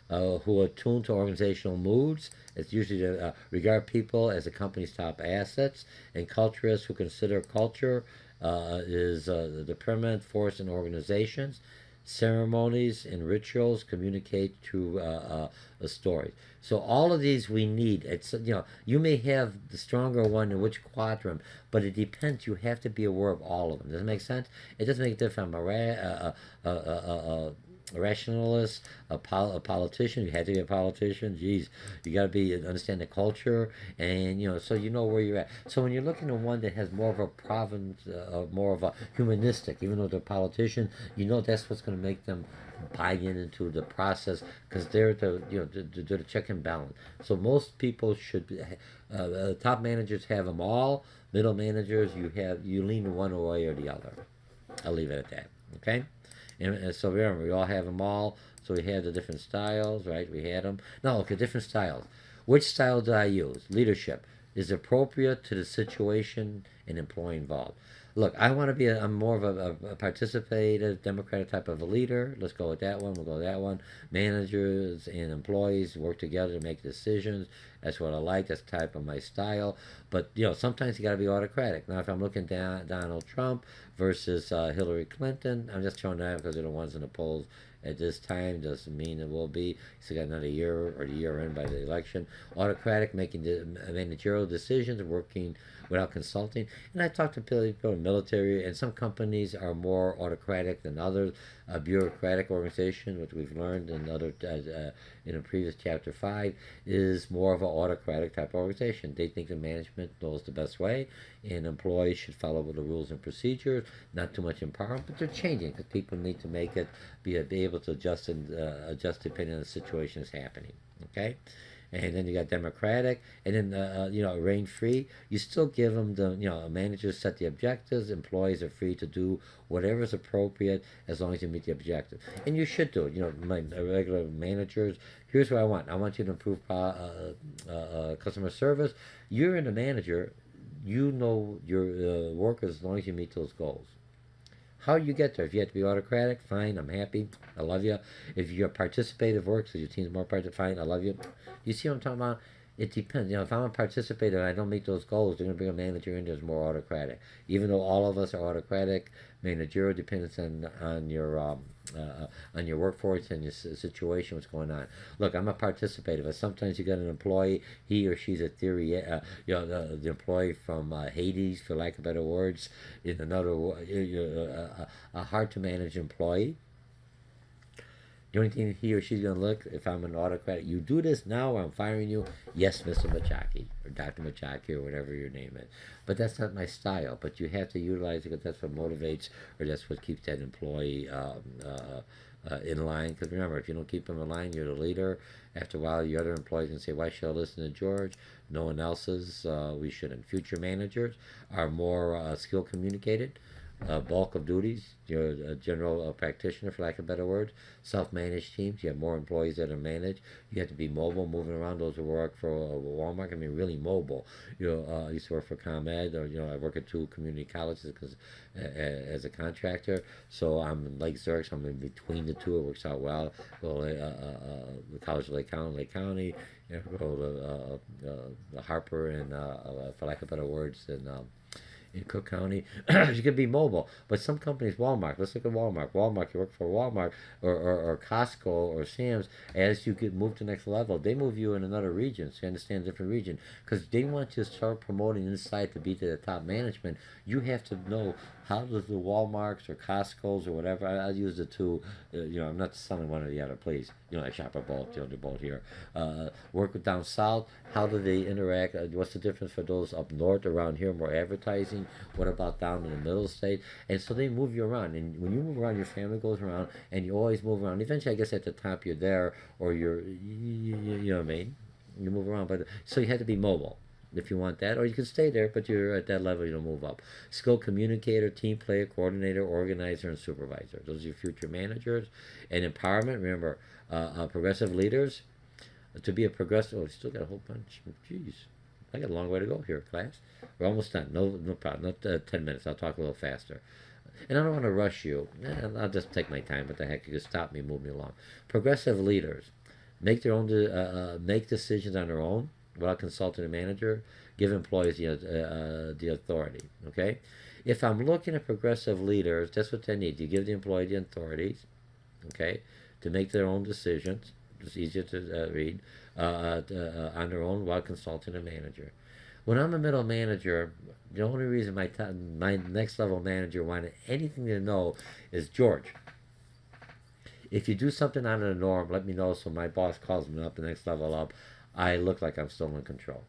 who are tuned to organizational moods. It's usually to regard people as a company's top assets, and culturists who consider culture is the permanent force in organizations. Ceremonies and rituals communicate through a story. So all of these we need. It's you may have the stronger one in which quadrant, but it depends. You have to be aware of all of them. Does it make sense? It doesn't make a difference. I'm a rationalist, a politician. You had to be a politician. Geez, you got to be understand the culture, and so you know where you're at. So when you're looking at one that has more of a province, more of a humanistic, even though they're a politician, that's what's going to make them buy into the process because they're the check and balance. So most people should be, top managers have them all. Middle managers, you lean one way or the other. I'll leave it at that. Okay. And so remember, we all have them all. So we have the different styles, right? We had them. No, okay, different styles. Which style do I use? Leadership is appropriate to the situation and employee involved. Look, I want to be I'm more of a participative, democratic type of a leader. Let's go with that one. We'll go with that one. Managers and employees work together to make decisions. That's what I like. That's the type of my style. But sometimes you got to be autocratic. Now, if I'm looking down Donald Trump versus Hillary Clinton, I'm just showing that because they're the ones in the polls at this time. Doesn't mean it will be. Still got another year or the year end by the election. Autocratic, making the managerial decisions, working without consulting. And I talked to people in the military, and some companies are more autocratic than others. A bureaucratic organization, which we've learned in a previous chapter 5, is more of an autocratic type of organization. They think the management knows the best way, and employees should follow the rules and procedures. Not too much empowerment, but they're changing because people need to make it be able to adjust depending on the situation that's happening. Okay. And then you got democratic, and then reign free. You still give them managers set the objectives. Employees are free to do whatever is appropriate as long as you meet the objective. And you should do it. My regular managers. Here's what I want. I want you to improve customer service. You're in a manager. You know your workers as long as you meet those goals. How you get there? If you have to be autocratic, fine, I'm happy, I love you. If you're participative work, so your team's more participative, fine, I love you. You see what I'm talking about? It depends. If I'm a participator and I don't meet those goals, they're going to bring a manager in that's more autocratic. Even though all of us are autocratic, managerial depends on your workforce and your situation, what's going on. Look, I'm a participator, but sometimes you got an employee, he or she's a theory, the employee from Hades, for lack of better words, in another a hard to manage employee. The only thing he or she's going to look, if I'm an autocrat, you do this now or I'm firing you. Yes, Mr. Mochocki or Dr. Mochocki or whatever your name is. But that's not my style. But you have to utilize it because that's what motivates or that's what keeps that employee in line. Because remember, if you don't keep them in line, you're the leader. After a while, your other employees can say, why should I listen to George? No one else's. We shouldn't. Future managers are more skill communicated. Bulk of duties, you're a general practitioner, for lack of a better word. Self-managed teams, you have more employees that are managed. You have to be mobile, moving around. Those who work for Walmart, I mean, really mobile. I used to work for ComEd, or I work at 2 community colleges because as a contractor. So I'm in Lake Zurich, so I'm in between the two. It works out well. Well, the College of Lake County. Go to Harper and for lack of better words, and in Cook County. You can be mobile. But some companies, Walmart, let's look at Walmart. Walmart, you work for Walmart or Costco or Sam's, as you get moved to the next level, they move you in another region, so you understand a different region. Because they want to start promoting inside to be to the top management. You have to know how does the Walmarts or Costco's or whatever, I'll use the 2, I'm not selling one or the other, please. I shop at both, they're both here. Work with down south, how do they interact? What's the difference for those up north around here, more advertising? What about down in the middle state? And so they move you around. And when you move around, your family goes around, and you always move around. Eventually, I guess at the top you're there, or you know what I mean? You move around. But so you have to be mobile if you want that, or you can stay there, but you're at that level, you don't move up. Skill communicator, team player, coordinator, organizer, and supervisor. Those are your future managers. And empowerment, remember, progressive leaders To be a progressive, oh, we still got a whole bunch. Jeez, I got a long way to go here, class. We're almost done. No problem. Not 10 minutes. I'll talk a little faster. And I don't want to rush you. I'll just take my time. What the heck? You can stop me, move me along. Progressive leaders make their own, make decisions on their own without consulting a manager. Give employees the authority. Okay. If I'm looking at progressive leaders, that's what they need. You give the employee the authorities, okay, to make their own decisions. It's easier to read on their own while consulting a manager. When I'm a middle manager, the only reason my next level manager wanted anything to know is, George, if you do something out of the norm, let me know so my boss calls me up the next level up. I look like I'm still in control.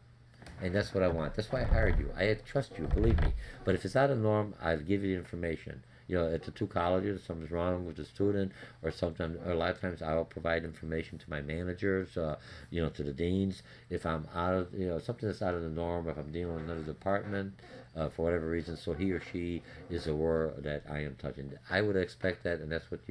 And that's what I want. That's why I hired you. I trust you, believe me. But if it's out of norm, I'll give you the information. At the two colleges, something's wrong with the student, or sometimes, or a lot of times, I'll provide information to my managers, to the deans. If I'm out of, something that's out of the norm, if I'm dealing with another department, for whatever reason, so he or she is aware that I am touching. I would expect that, and that's what but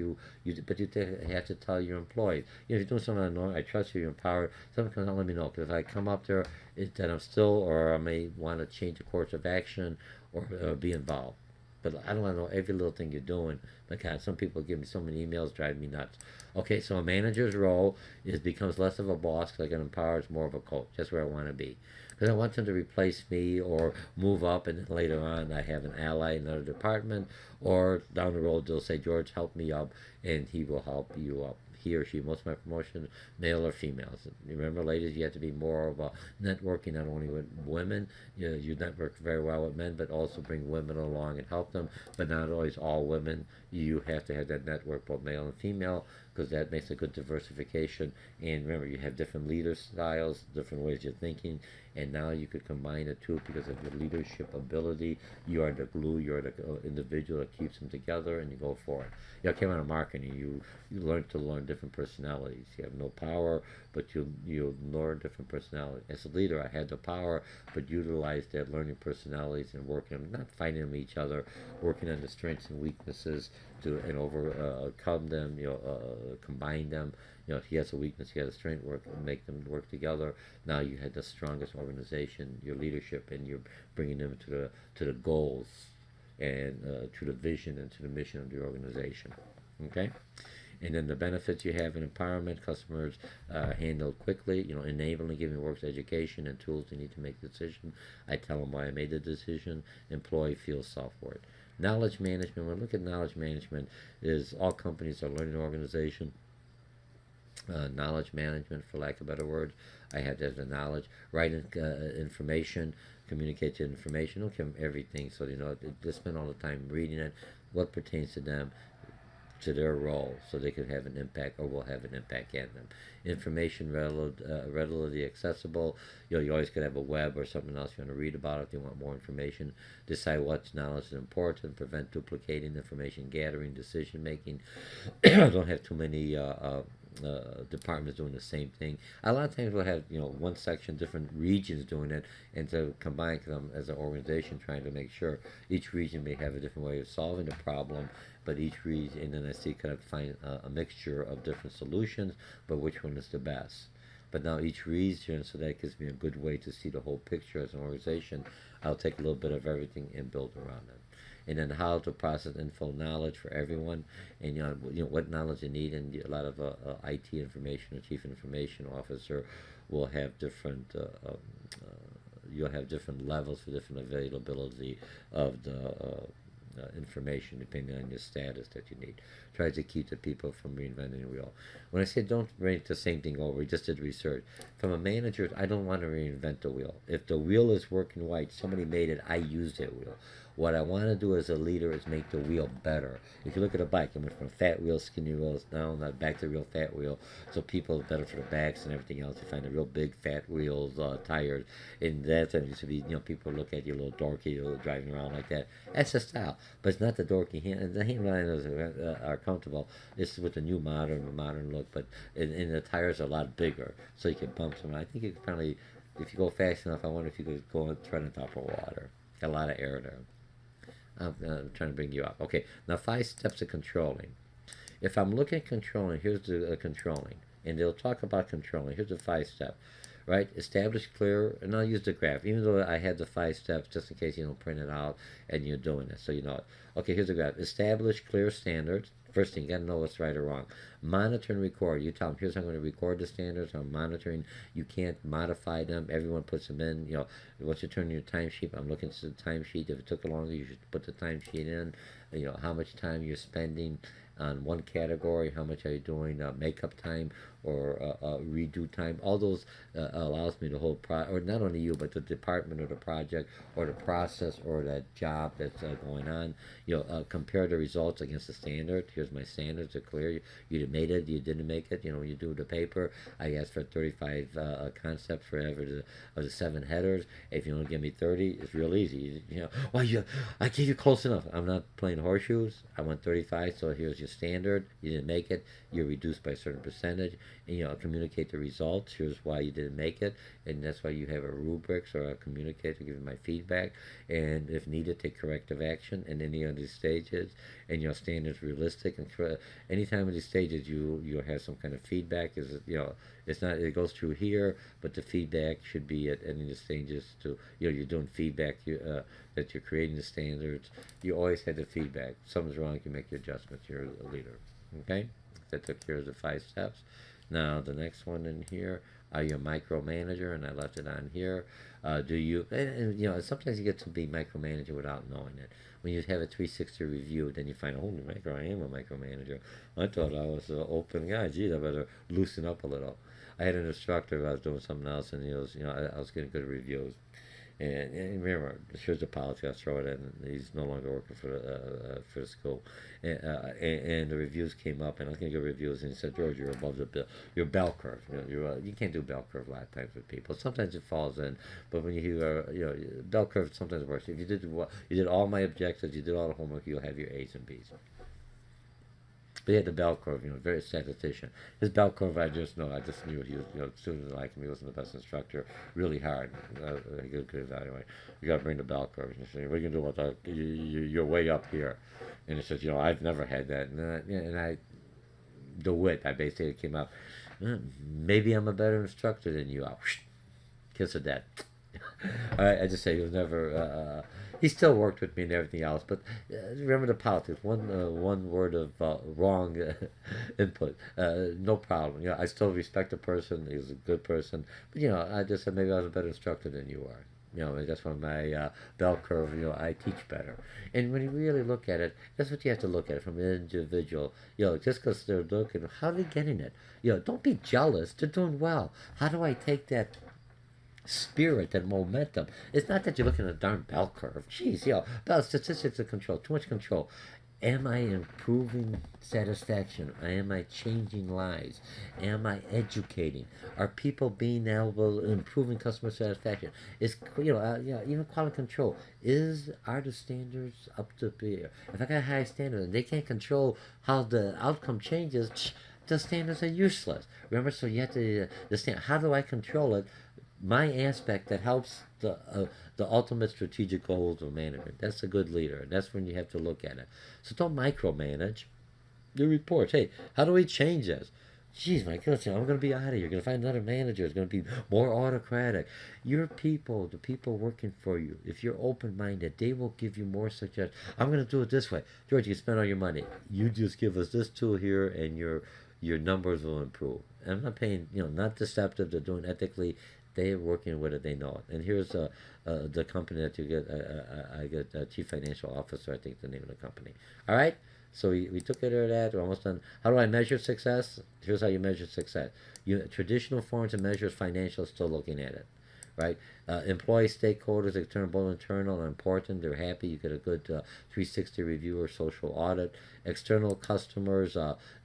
you have to tell your employees. If you're doing something out of the norm, I trust you, you're empowered. Someone can let me know, because if I come up there, that I'm still, or I may want to change the course of action, or be involved. But I don't want to know every little thing you're doing. My God, some people give me so many emails, drive me nuts. Okay, so a manager's role becomes less of a boss, because I can empower, it's more of a coach. That's where I want to be. Because I want them to replace me or move up, and then later on I have an ally in another department, or down the road they'll say, George, help me up, and he will help you up. He or she, most of my promotions, male or females. Remember, ladies, you have to be more of a networking, not only with women. You network very well with men, but also bring women along and help them. But not always all women. You have to have that network, both male and female, because that makes a good diversification. And remember, you have different leader styles, different ways you're thinking, and now you could combine the two because of your leadership ability. You are the glue, you're the individual that keeps them together, and you go for it. Came out of marketing, you learn different personalities. You have no power, but you learn different personalities. As a leader, I had the power, but utilized that learning personalities and working them, not fighting them each other, working on the strengths and weaknesses and overcome them, combine them. If he has a weakness, he has a strength, make them work together. Now you had the strongest organization, your leadership, and you're bringing them to the goals, and to the vision and to the mission of the organization. Okay? And then the benefits you have in empowerment, customers handled quickly, enabling, giving works education and tools they need to make the decision. I tell them why I made the decision. Employee feels self-worth. Knowledge management, when we look at knowledge management, is all companies are learning organization. Knowledge management, for lack of better words. I have that as a knowledge. Write information, communicate the information. Don't give them everything, so they spend all the time reading it. What pertains to them, to their role, so they can have an impact, or will have an impact on them. Information readily accessible. You always could have a web or something else you want to read about if you want more information. Decide what knowledge is important. Prevent duplicating information gathering, decision making. Don't have too many departments doing the same thing. A lot of times we'll have one section, different regions doing it, and to combine them as an organization, trying to make sure each region may have a different way of solving the problem, but each region, and then I see kind of find a mixture of different solutions, but which one is the best. But now each region, so that gives me a good way to see the whole picture as an organization. I'll take a little bit of everything and build around it. And then how to process info knowledge for everyone, and what knowledge you need. And a lot of IT information or chief information officer will have different. You'll have different levels for different availability of the information depending on your status that you need. Try to keep the people from reinventing the wheel. When I say don't reinvent the same thing over, we just did research. From a manager, I don't want to reinvent the wheel. If the wheel is working right, somebody made it, I use that wheel. What I want to do as a leader is make the wheel better. If you look at a bike, I went from fat wheels, skinny wheels, now not back to real fat wheel. So people are better for the backs and everything else. You find the real big fat wheels, tires, and that's it used to be. People look at you a little dorky, driving around like that. That's the style, but it's not the dorky hand. The handlines are comfortable. This is with the new modern look, but and the tires are a lot bigger, so you can bump them. I think you can probably, if you go fast enough, I wonder if you could go and tread on top of water. Got a lot of air there. I'm trying to bring you up. Okay, now 5 steps of controlling. If I'm looking at controlling, here's the controlling. and they'll talk about controlling. Here's the 5 step, right? Establish clear, and I'll use the graph, even though I had the 5 steps just in case you don't print it out and you're doing it, so you know it. Okay, here's the graph. Establish clear standards. First thing, you got to know what's right or wrong. Monitor and record. You tell them, here's how I'm going to record the standards. I'm monitoring. You can't modify them. Everyone puts them in. You know, once you turn in your timesheet, I'm looking at the timesheet. If it took longer, you should put the timesheet in. You know, how much time you're spending on one category, how much are you doing makeup time or redo time. All those allows me to hold or not only you, but the department or the project or the process or that job that's going on. You know, compare the results against the standard. Here's my standards. They're clear. You made it. You didn't make it. You know, when you do the paper, I asked for 35 concepts for every of the 7 headers. If you don't give me 30, it's real easy. You know, well, I gave you close enough. I'm not playing horseshoes. I want 35, so here's your standard. You didn't make it. You're reduced by a certain percentage. And, you know, communicate the results. Here's why you didn't make it, and that's why you have a rubrics or a communicator giving my feedback. And if needed, take corrective action in any of these stages. And your standards realistic. And anytime in these stages, you have some kind of feedback. Is, you know, it's not, it goes through here, but the feedback should be at any of the stages. To, you know, you're doing feedback. That you're creating the standards. You always have the feedback. Something's wrong, you make your adjustments. You're a leader. Okay, that took care of the 5 steps. Now the next one in here, are you a micromanager? And I left it on here. Do you, and you know, sometimes you get to be micromanager without knowing it. When you have a 360 review, then you find, holy macro, I am a micromanager. I thought I was an open guy. Geez, I better loosen up a little. I had an instructor, I was doing something else, and he was, you know, I was getting good reviews. And remember, here's the policy. I'll throw it in. He's no longer working for the school, and the reviews came up, and I was going to give reviews, and he said, George, you're above your bell curve. You know, you can't do bell curve a lot of times with people. Sometimes it falls in, but when you bell curve sometimes works. If you did all my objectives, you did all the homework, you'll have your A's and B's. But he had the bell curve, you know, very statistician. His bell curve, I just knew he was, you know, students like me, wasn't the best instructor, really hard. Good evaluate. You got to bring the bell curve. And he said, what are you going to do about that? You're way up here. And he says, you know, I've never had that. The wit, I basically came out, maybe I'm a better instructor than you are. Kiss of death. I just say he was never. He still worked with me and everything else, but remember the politics. One word of wrong input, no problem. You know, I still respect the person. He was a good person, but you know, I just said maybe I was a better instructor than you are. You know, that's why my bell curve. You know, I teach better. And when you really look at it, that's what you have to look at it from an individual. You know, just because they're looking, how are they getting it? You know, don't be jealous. They're doing well. How do I take that spirit and momentum? It's not that you're looking at a darn bell curve. Jeez, you know, bell statistics of control, too much control. Am I improving satisfaction? Am I changing lives? Am I educating? Are people being able to improving customer satisfaction? Is, you know, even quality control. Are the standards up to beer? If I got a high standard and they can't control how the outcome changes, the standards are useless. Remember, so you have to understand, how do I control it? My aspect that helps the ultimate strategic goals of management. That's a good leader. That's when you have to look at it. So don't micromanage. Your reports. Hey, how do we change this? Jeez, my goodness, I'm going to be out of here. You're going to find another manager. It's going to be more autocratic. Your people, the people working for you, if you're open-minded, they will give you more suggestions. I'm going to do it this way. George, you spend all your money. You just give us this tool here, and your numbers will improve. And I'm not paying, you know, not deceptive. They're doing ethically. They're working with it. They know it. And here's the company that you get. I get Chief Financial Officer, I think the name of the company. All right? So we took care of that. We're almost done. How do I measure success? Here's how you measure success. Traditional forms of measures, financial, still looking at it. Right? Employee stakeholders, external, internal, are important. They're happy. You get a good 360 review or social audit. External customers,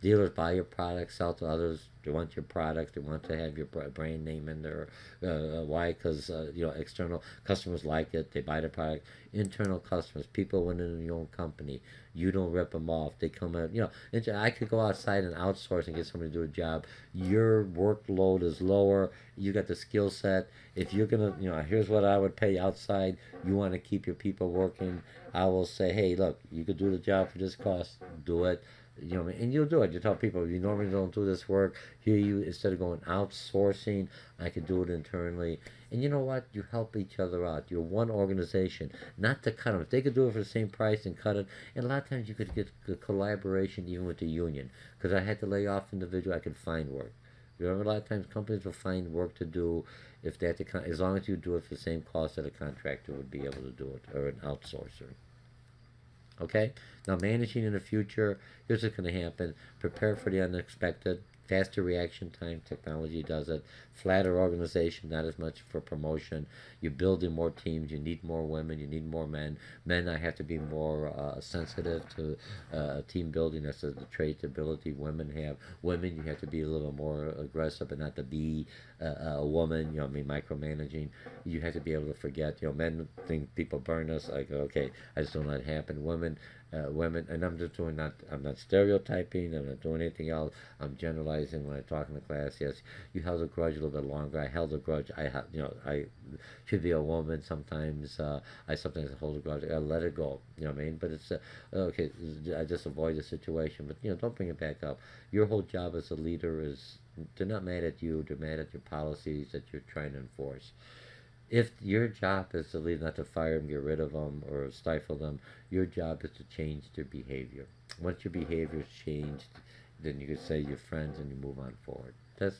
dealers buy your product, sell to others. They want your product. They want to have your brand name in there. Why? Because you know, external customers like it. They buy the product. Internal customers, people within your own company. You don't rip them off. They come out. You know, I could go outside and outsource and get somebody to do a job. Your workload is lower. You got the skill set. If you're gonna, you know, here's what I would pay outside. You want to keep your people working. I will say, hey, look, you could do the job for this cost. Do it. You know, and you'll do it. You tell people you normally don't do this work. Here, you instead of going outsourcing, I could do it internally. And you know what? You help each other out. You're one organization, not to cut them. If they could do it for the same price and cut it, and a lot of times you could get collaboration even with the union. Because I had to lay off individual, I could find work. You know, a lot of times companies will find work to do if they have to, as long as you do it for the same cost that a contractor would be able to do it or an outsourcer. Okay? Now, managing in the future, here's what's going to happen. Prepare for the unexpected. Faster reaction time, technology does it. Flatter organization, not as much for promotion. You're building more teams, you need more women, you need more men. Men, I have to be more sensitive to team building. That's the trait, ability women have. Women, you have to be a little more aggressive, but not to be a woman, you know, I mean, micromanaging. You have to be able to forget, you know, men think people burn us, like, okay, I just don't let it happen. Women, and I'm just doing not. I'm not stereotyping. I'm not doing anything else. I'm generalizing when I talk in the class. Yes, you held a grudge a little bit longer. I held a grudge. I should be a woman. Sometimes I sometimes hold a grudge. I let it go. You know what I mean? But it's okay. I just avoid the situation. But you know, don't bring it back up. Your whole job as a leader is they're not mad at you. They're mad at your policies that you're trying to enforce. If your job is to lead, not to fire them, get rid of them, or stifle them, your job is to change their behavior. Once your behavior is changed, then you can say you're friends and you move on forward. That's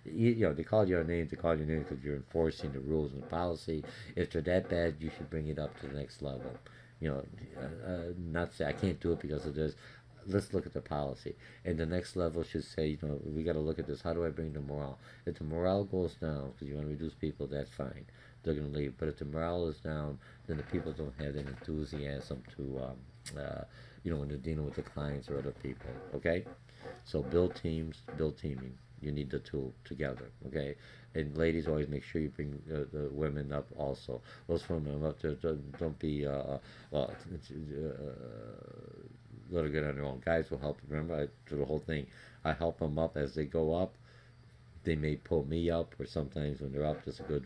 they call your name. They call your name because you're enforcing the rules and the policy. If they're that bad, you should bring it up to the next level. You know, not say I can't do it because of this. Let's look at the policy. And the next level should say, you know, we got to look at this. How do I bring the morale? If the morale goes down because you want to reduce people, that's fine. They're going to leave. But if the morale is down, then the people don't have that enthusiasm to, when they're dealing with the clients or other people. Okay? So build teams, build teaming. You need the two together. Okay? And ladies, always make sure you bring the women up also. Those women up there, don't be, let her get on their own. Guys will help. Remember, through the whole thing, I help them up as they go up. They may pull me up, or sometimes when they're up, just a good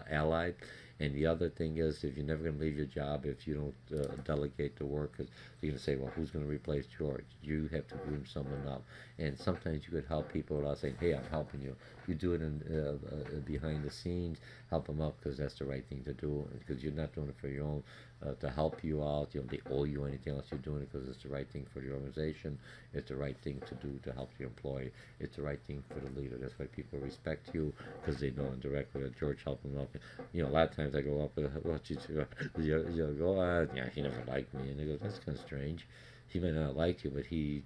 ally. And the other thing is, if you're never going to leave your job if you don't delegate the work, because you're going to say, well, who's going to replace George? You have to groom someone up. And sometimes you could help people without saying, hey, I'm helping you. You do it behind the scenes, help them up because that's the right thing to do. Because you're not doing it for your own, to help you out. You know, they owe you anything else. You're doing it because it's the right thing for the organization. It's the right thing to do to help the employee. It's the right thing for the leader. That's why people respect you because they know indirectly that George helped them up. You know, a lot of times I go up with, well, you go, yeah, he never liked me. And they go, that's kind of strange. He may not like you, but he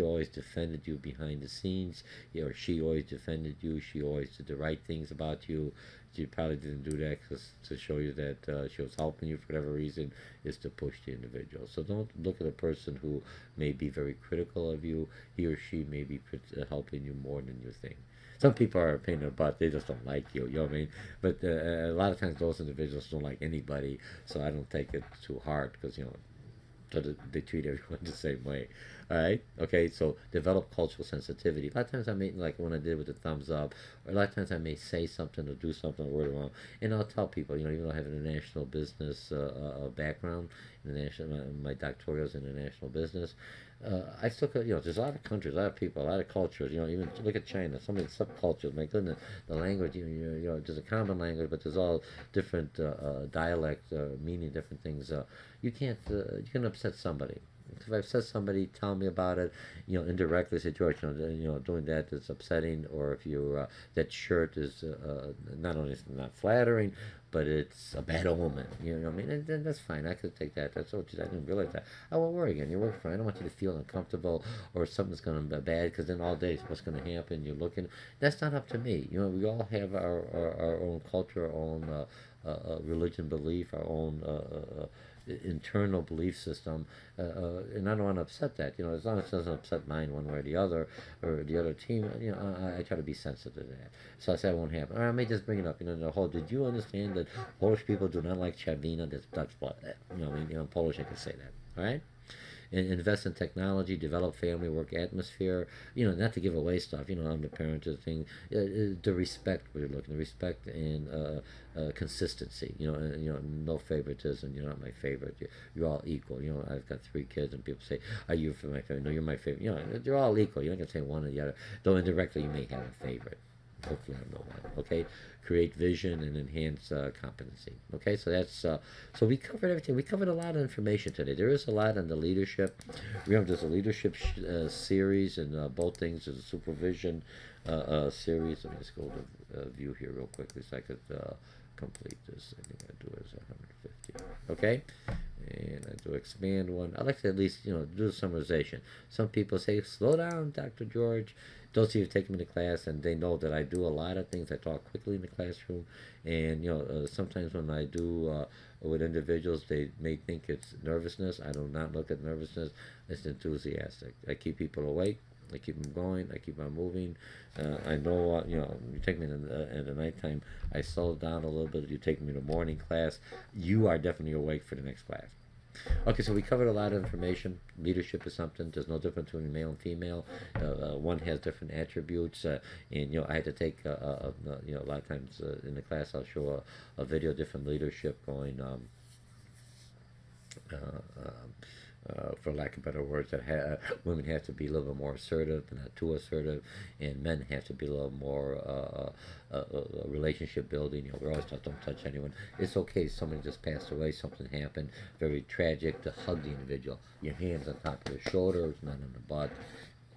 always defended you behind the scenes. He or she always defended you. She always did the right things about you. She probably didn't do that to show you that she was helping you for whatever reason, is to push the individual. So don't look at a person who may be very critical of you. He or she may be helping you more than you think. Some people are a pain in the butt. They just don't like you. You know what I mean? But a lot of times those individuals don't like anybody. So I don't take it too hard because, you know, they treat everyone the same way. All right? Okay, so develop cultural sensitivity. A lot of times I may, like when I did with the thumbs up, or a lot of times I may say something or do something or word wrong, and I'll tell people, you know, even though I have an international business background, my doctoral is in international business, I still could, you know, there's a lot of countries, a lot of people, a lot of cultures, you know, even look at China, some of the subcultures, my goodness, the language, you know, there's a common language, but there's all different dialects, meaning different things. You can upset somebody. If I've said somebody, tell me about it. You know, indirectly, George, doing that is upsetting. Or if you that shirt is not only not flattering, but it's a bad omen. You know what I mean? And then that's fine. I could take that. That's what I didn't realize that. I won't worry again. You work fine. I don't want you to feel uncomfortable or something's going to be bad because then all day what's going to happen? You're looking. That's not up to me. You know, we all have our own culture, our own religion, belief, our own internal belief system, and I don't want to upset that. You know, as long as it doesn't upset mine one way or the other team. You know, I try to be sensitive to that. So I say it won't happen. Or I may just bring it up. You know, the whole. Did you understand that Polish people do not like Chavina? That's Dutch blood. You know, Polish I can say that. All right. invest in technology, develop family work atmosphere. Not to give away stuff. I'm the parent of the thing. The respect we're looking, the respect and consistency. No favoritism. You're not my favorite. You're all equal. I've got 3 kids, and people say, "Are you for my favorite?" No, you're my favorite. They're all equal. You're not gonna say one or the other. Though indirectly, you may have a favorite. Hopefully, I'm no one. Okay, create vision and enhance competency. Okay, so that's so we covered everything. We covered a lot of information today. There is a lot on the leadership. Remember, there's a leadership series, and both things. There's a supervision series. Let me just go to view here real quickly so I could complete this. I think I do it as 150. Okay, and I do expand one. I like to at least do the summarization. Some people say, "Slow down, Dr. George." Those of you who take me to class, and they know that I do a lot of things. I talk quickly in the classroom, and sometimes when I do with individuals, they may think it's nervousness. I do not look at nervousness. It's enthusiastic. I keep people awake. I keep them going. I keep on moving. I know, you take me in the nighttime, I slow down a little bit. You take me to morning class, you are definitely awake for the next class. Okay, so we covered a lot of information. Leadership is something. There's no difference between male and female. One has different attributes, and I had to take a lot of times in the class I'll show a video of different leadership going. For lack of better words, that women have to be a little bit more assertive, but not too assertive, and men have to be a little more relationship building. We're always taught don't touch anyone. It's okay. Somebody just passed away. Something happened. Very tragic. To hug the individual. Your hands on top of their shoulders, not on the butt,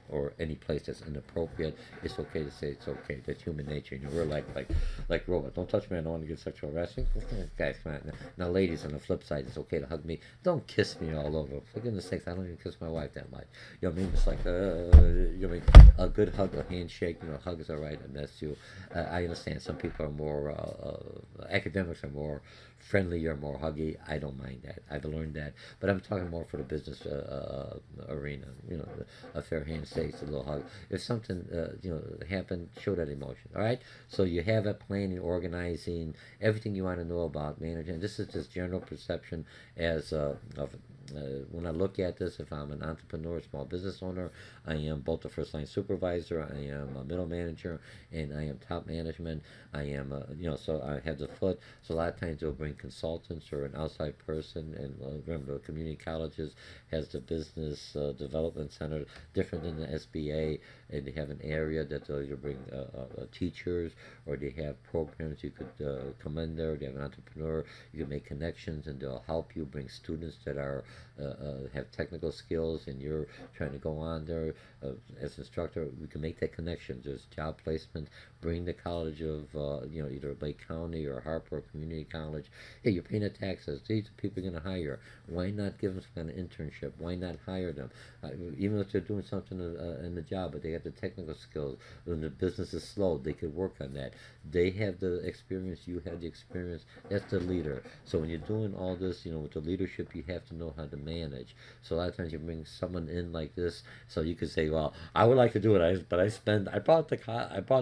or any place that's inappropriate. It's okay to say it's okay. That's human nature. We're like robots. Don't touch me. I don't want to get sexual harassment. Guys, come on. Now, ladies, on the flip side, it's okay to hug me. Don't kiss me all over. For goodness sakes, I don't even kiss my wife that much. You know what I mean? It's like, a good hug, a handshake. Hug is all right, and that's you. I understand some people are more, academics are more friendly or more huggy. I don't mind that. I've learned that. But I'm talking more for the business arena. A fair handshake, a little hug. If something happened, show that emotion. All right. So you have a planning, organizing, everything you want to know about managing. This is just general perception as of. When I look at this, if I'm an entrepreneur, small business owner, I am both a first line supervisor, I am a middle manager, and I am top management. I am, so I have the foot. So a lot of times they'll bring consultants or an outside person. And remember, the community colleges has the business development center, different than the SBA, and they have an area that they'll either bring teachers, or they have programs you could come in there. They have an entrepreneur. You can make connections, and they'll help you bring students that are have technical skills, and you're trying to go on there as instructor. We can make that connection. There's job placement. Bring the college of either Lake County or Harper Community College. Hey, you're paying the taxes. These are people you're going to hire. Why not give them some kind of internship? Why not hire them? Even if they're doing something in the job, but they have the technical skills. When the business is slow, they could work on that. They have the experience. You have the experience. That's the leader. So when you're doing all this, with the leadership, you have to know how to manage. So a lot of times you bring someone in like this, so you could say, well, I would like to do it, but I brought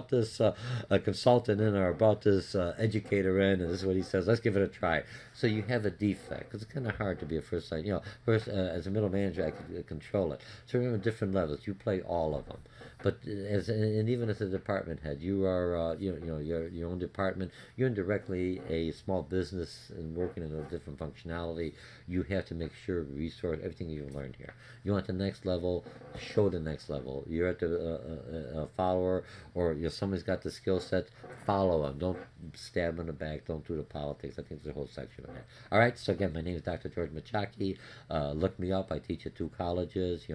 this a consultant in, or I brought this educator in, and this is what he says. Let's give it a try. So you have a defect, because it's kind of hard to be a first line. First as a middle manager, I could control it. So remember, different levels. You play all of them. But even as a department head, you are your own department. You're indirectly a small business and working in a different functionality. You have to make sure resource everything you've learned here. You want the next level, show the next level. You're at the follower, or somebody's got the skill set. Follow them. Don't stab them in the back. Don't do the politics. I think there's a whole section on that. All right. So again, my name is Dr. George Mochocki. Look me up. I teach at 2 colleges.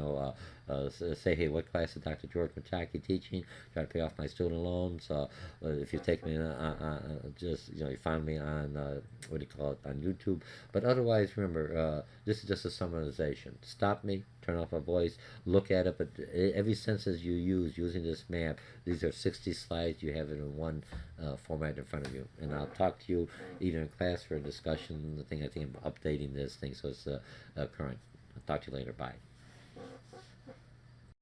Say, hey, what class is Dr. George Mochocki teaching? Try to pay off my student loans. If you take me, you find me on what do you call it, on YouTube. But otherwise, remember, this is just a summarization. Stop me, turn off my voice, look at it. But every senses you use using this map, these are 60 slides. You have it in one format in front of you, and I'll talk to you either in class or a discussion. I think I'm updating this thing so it's current. I'll talk to you later. Bye.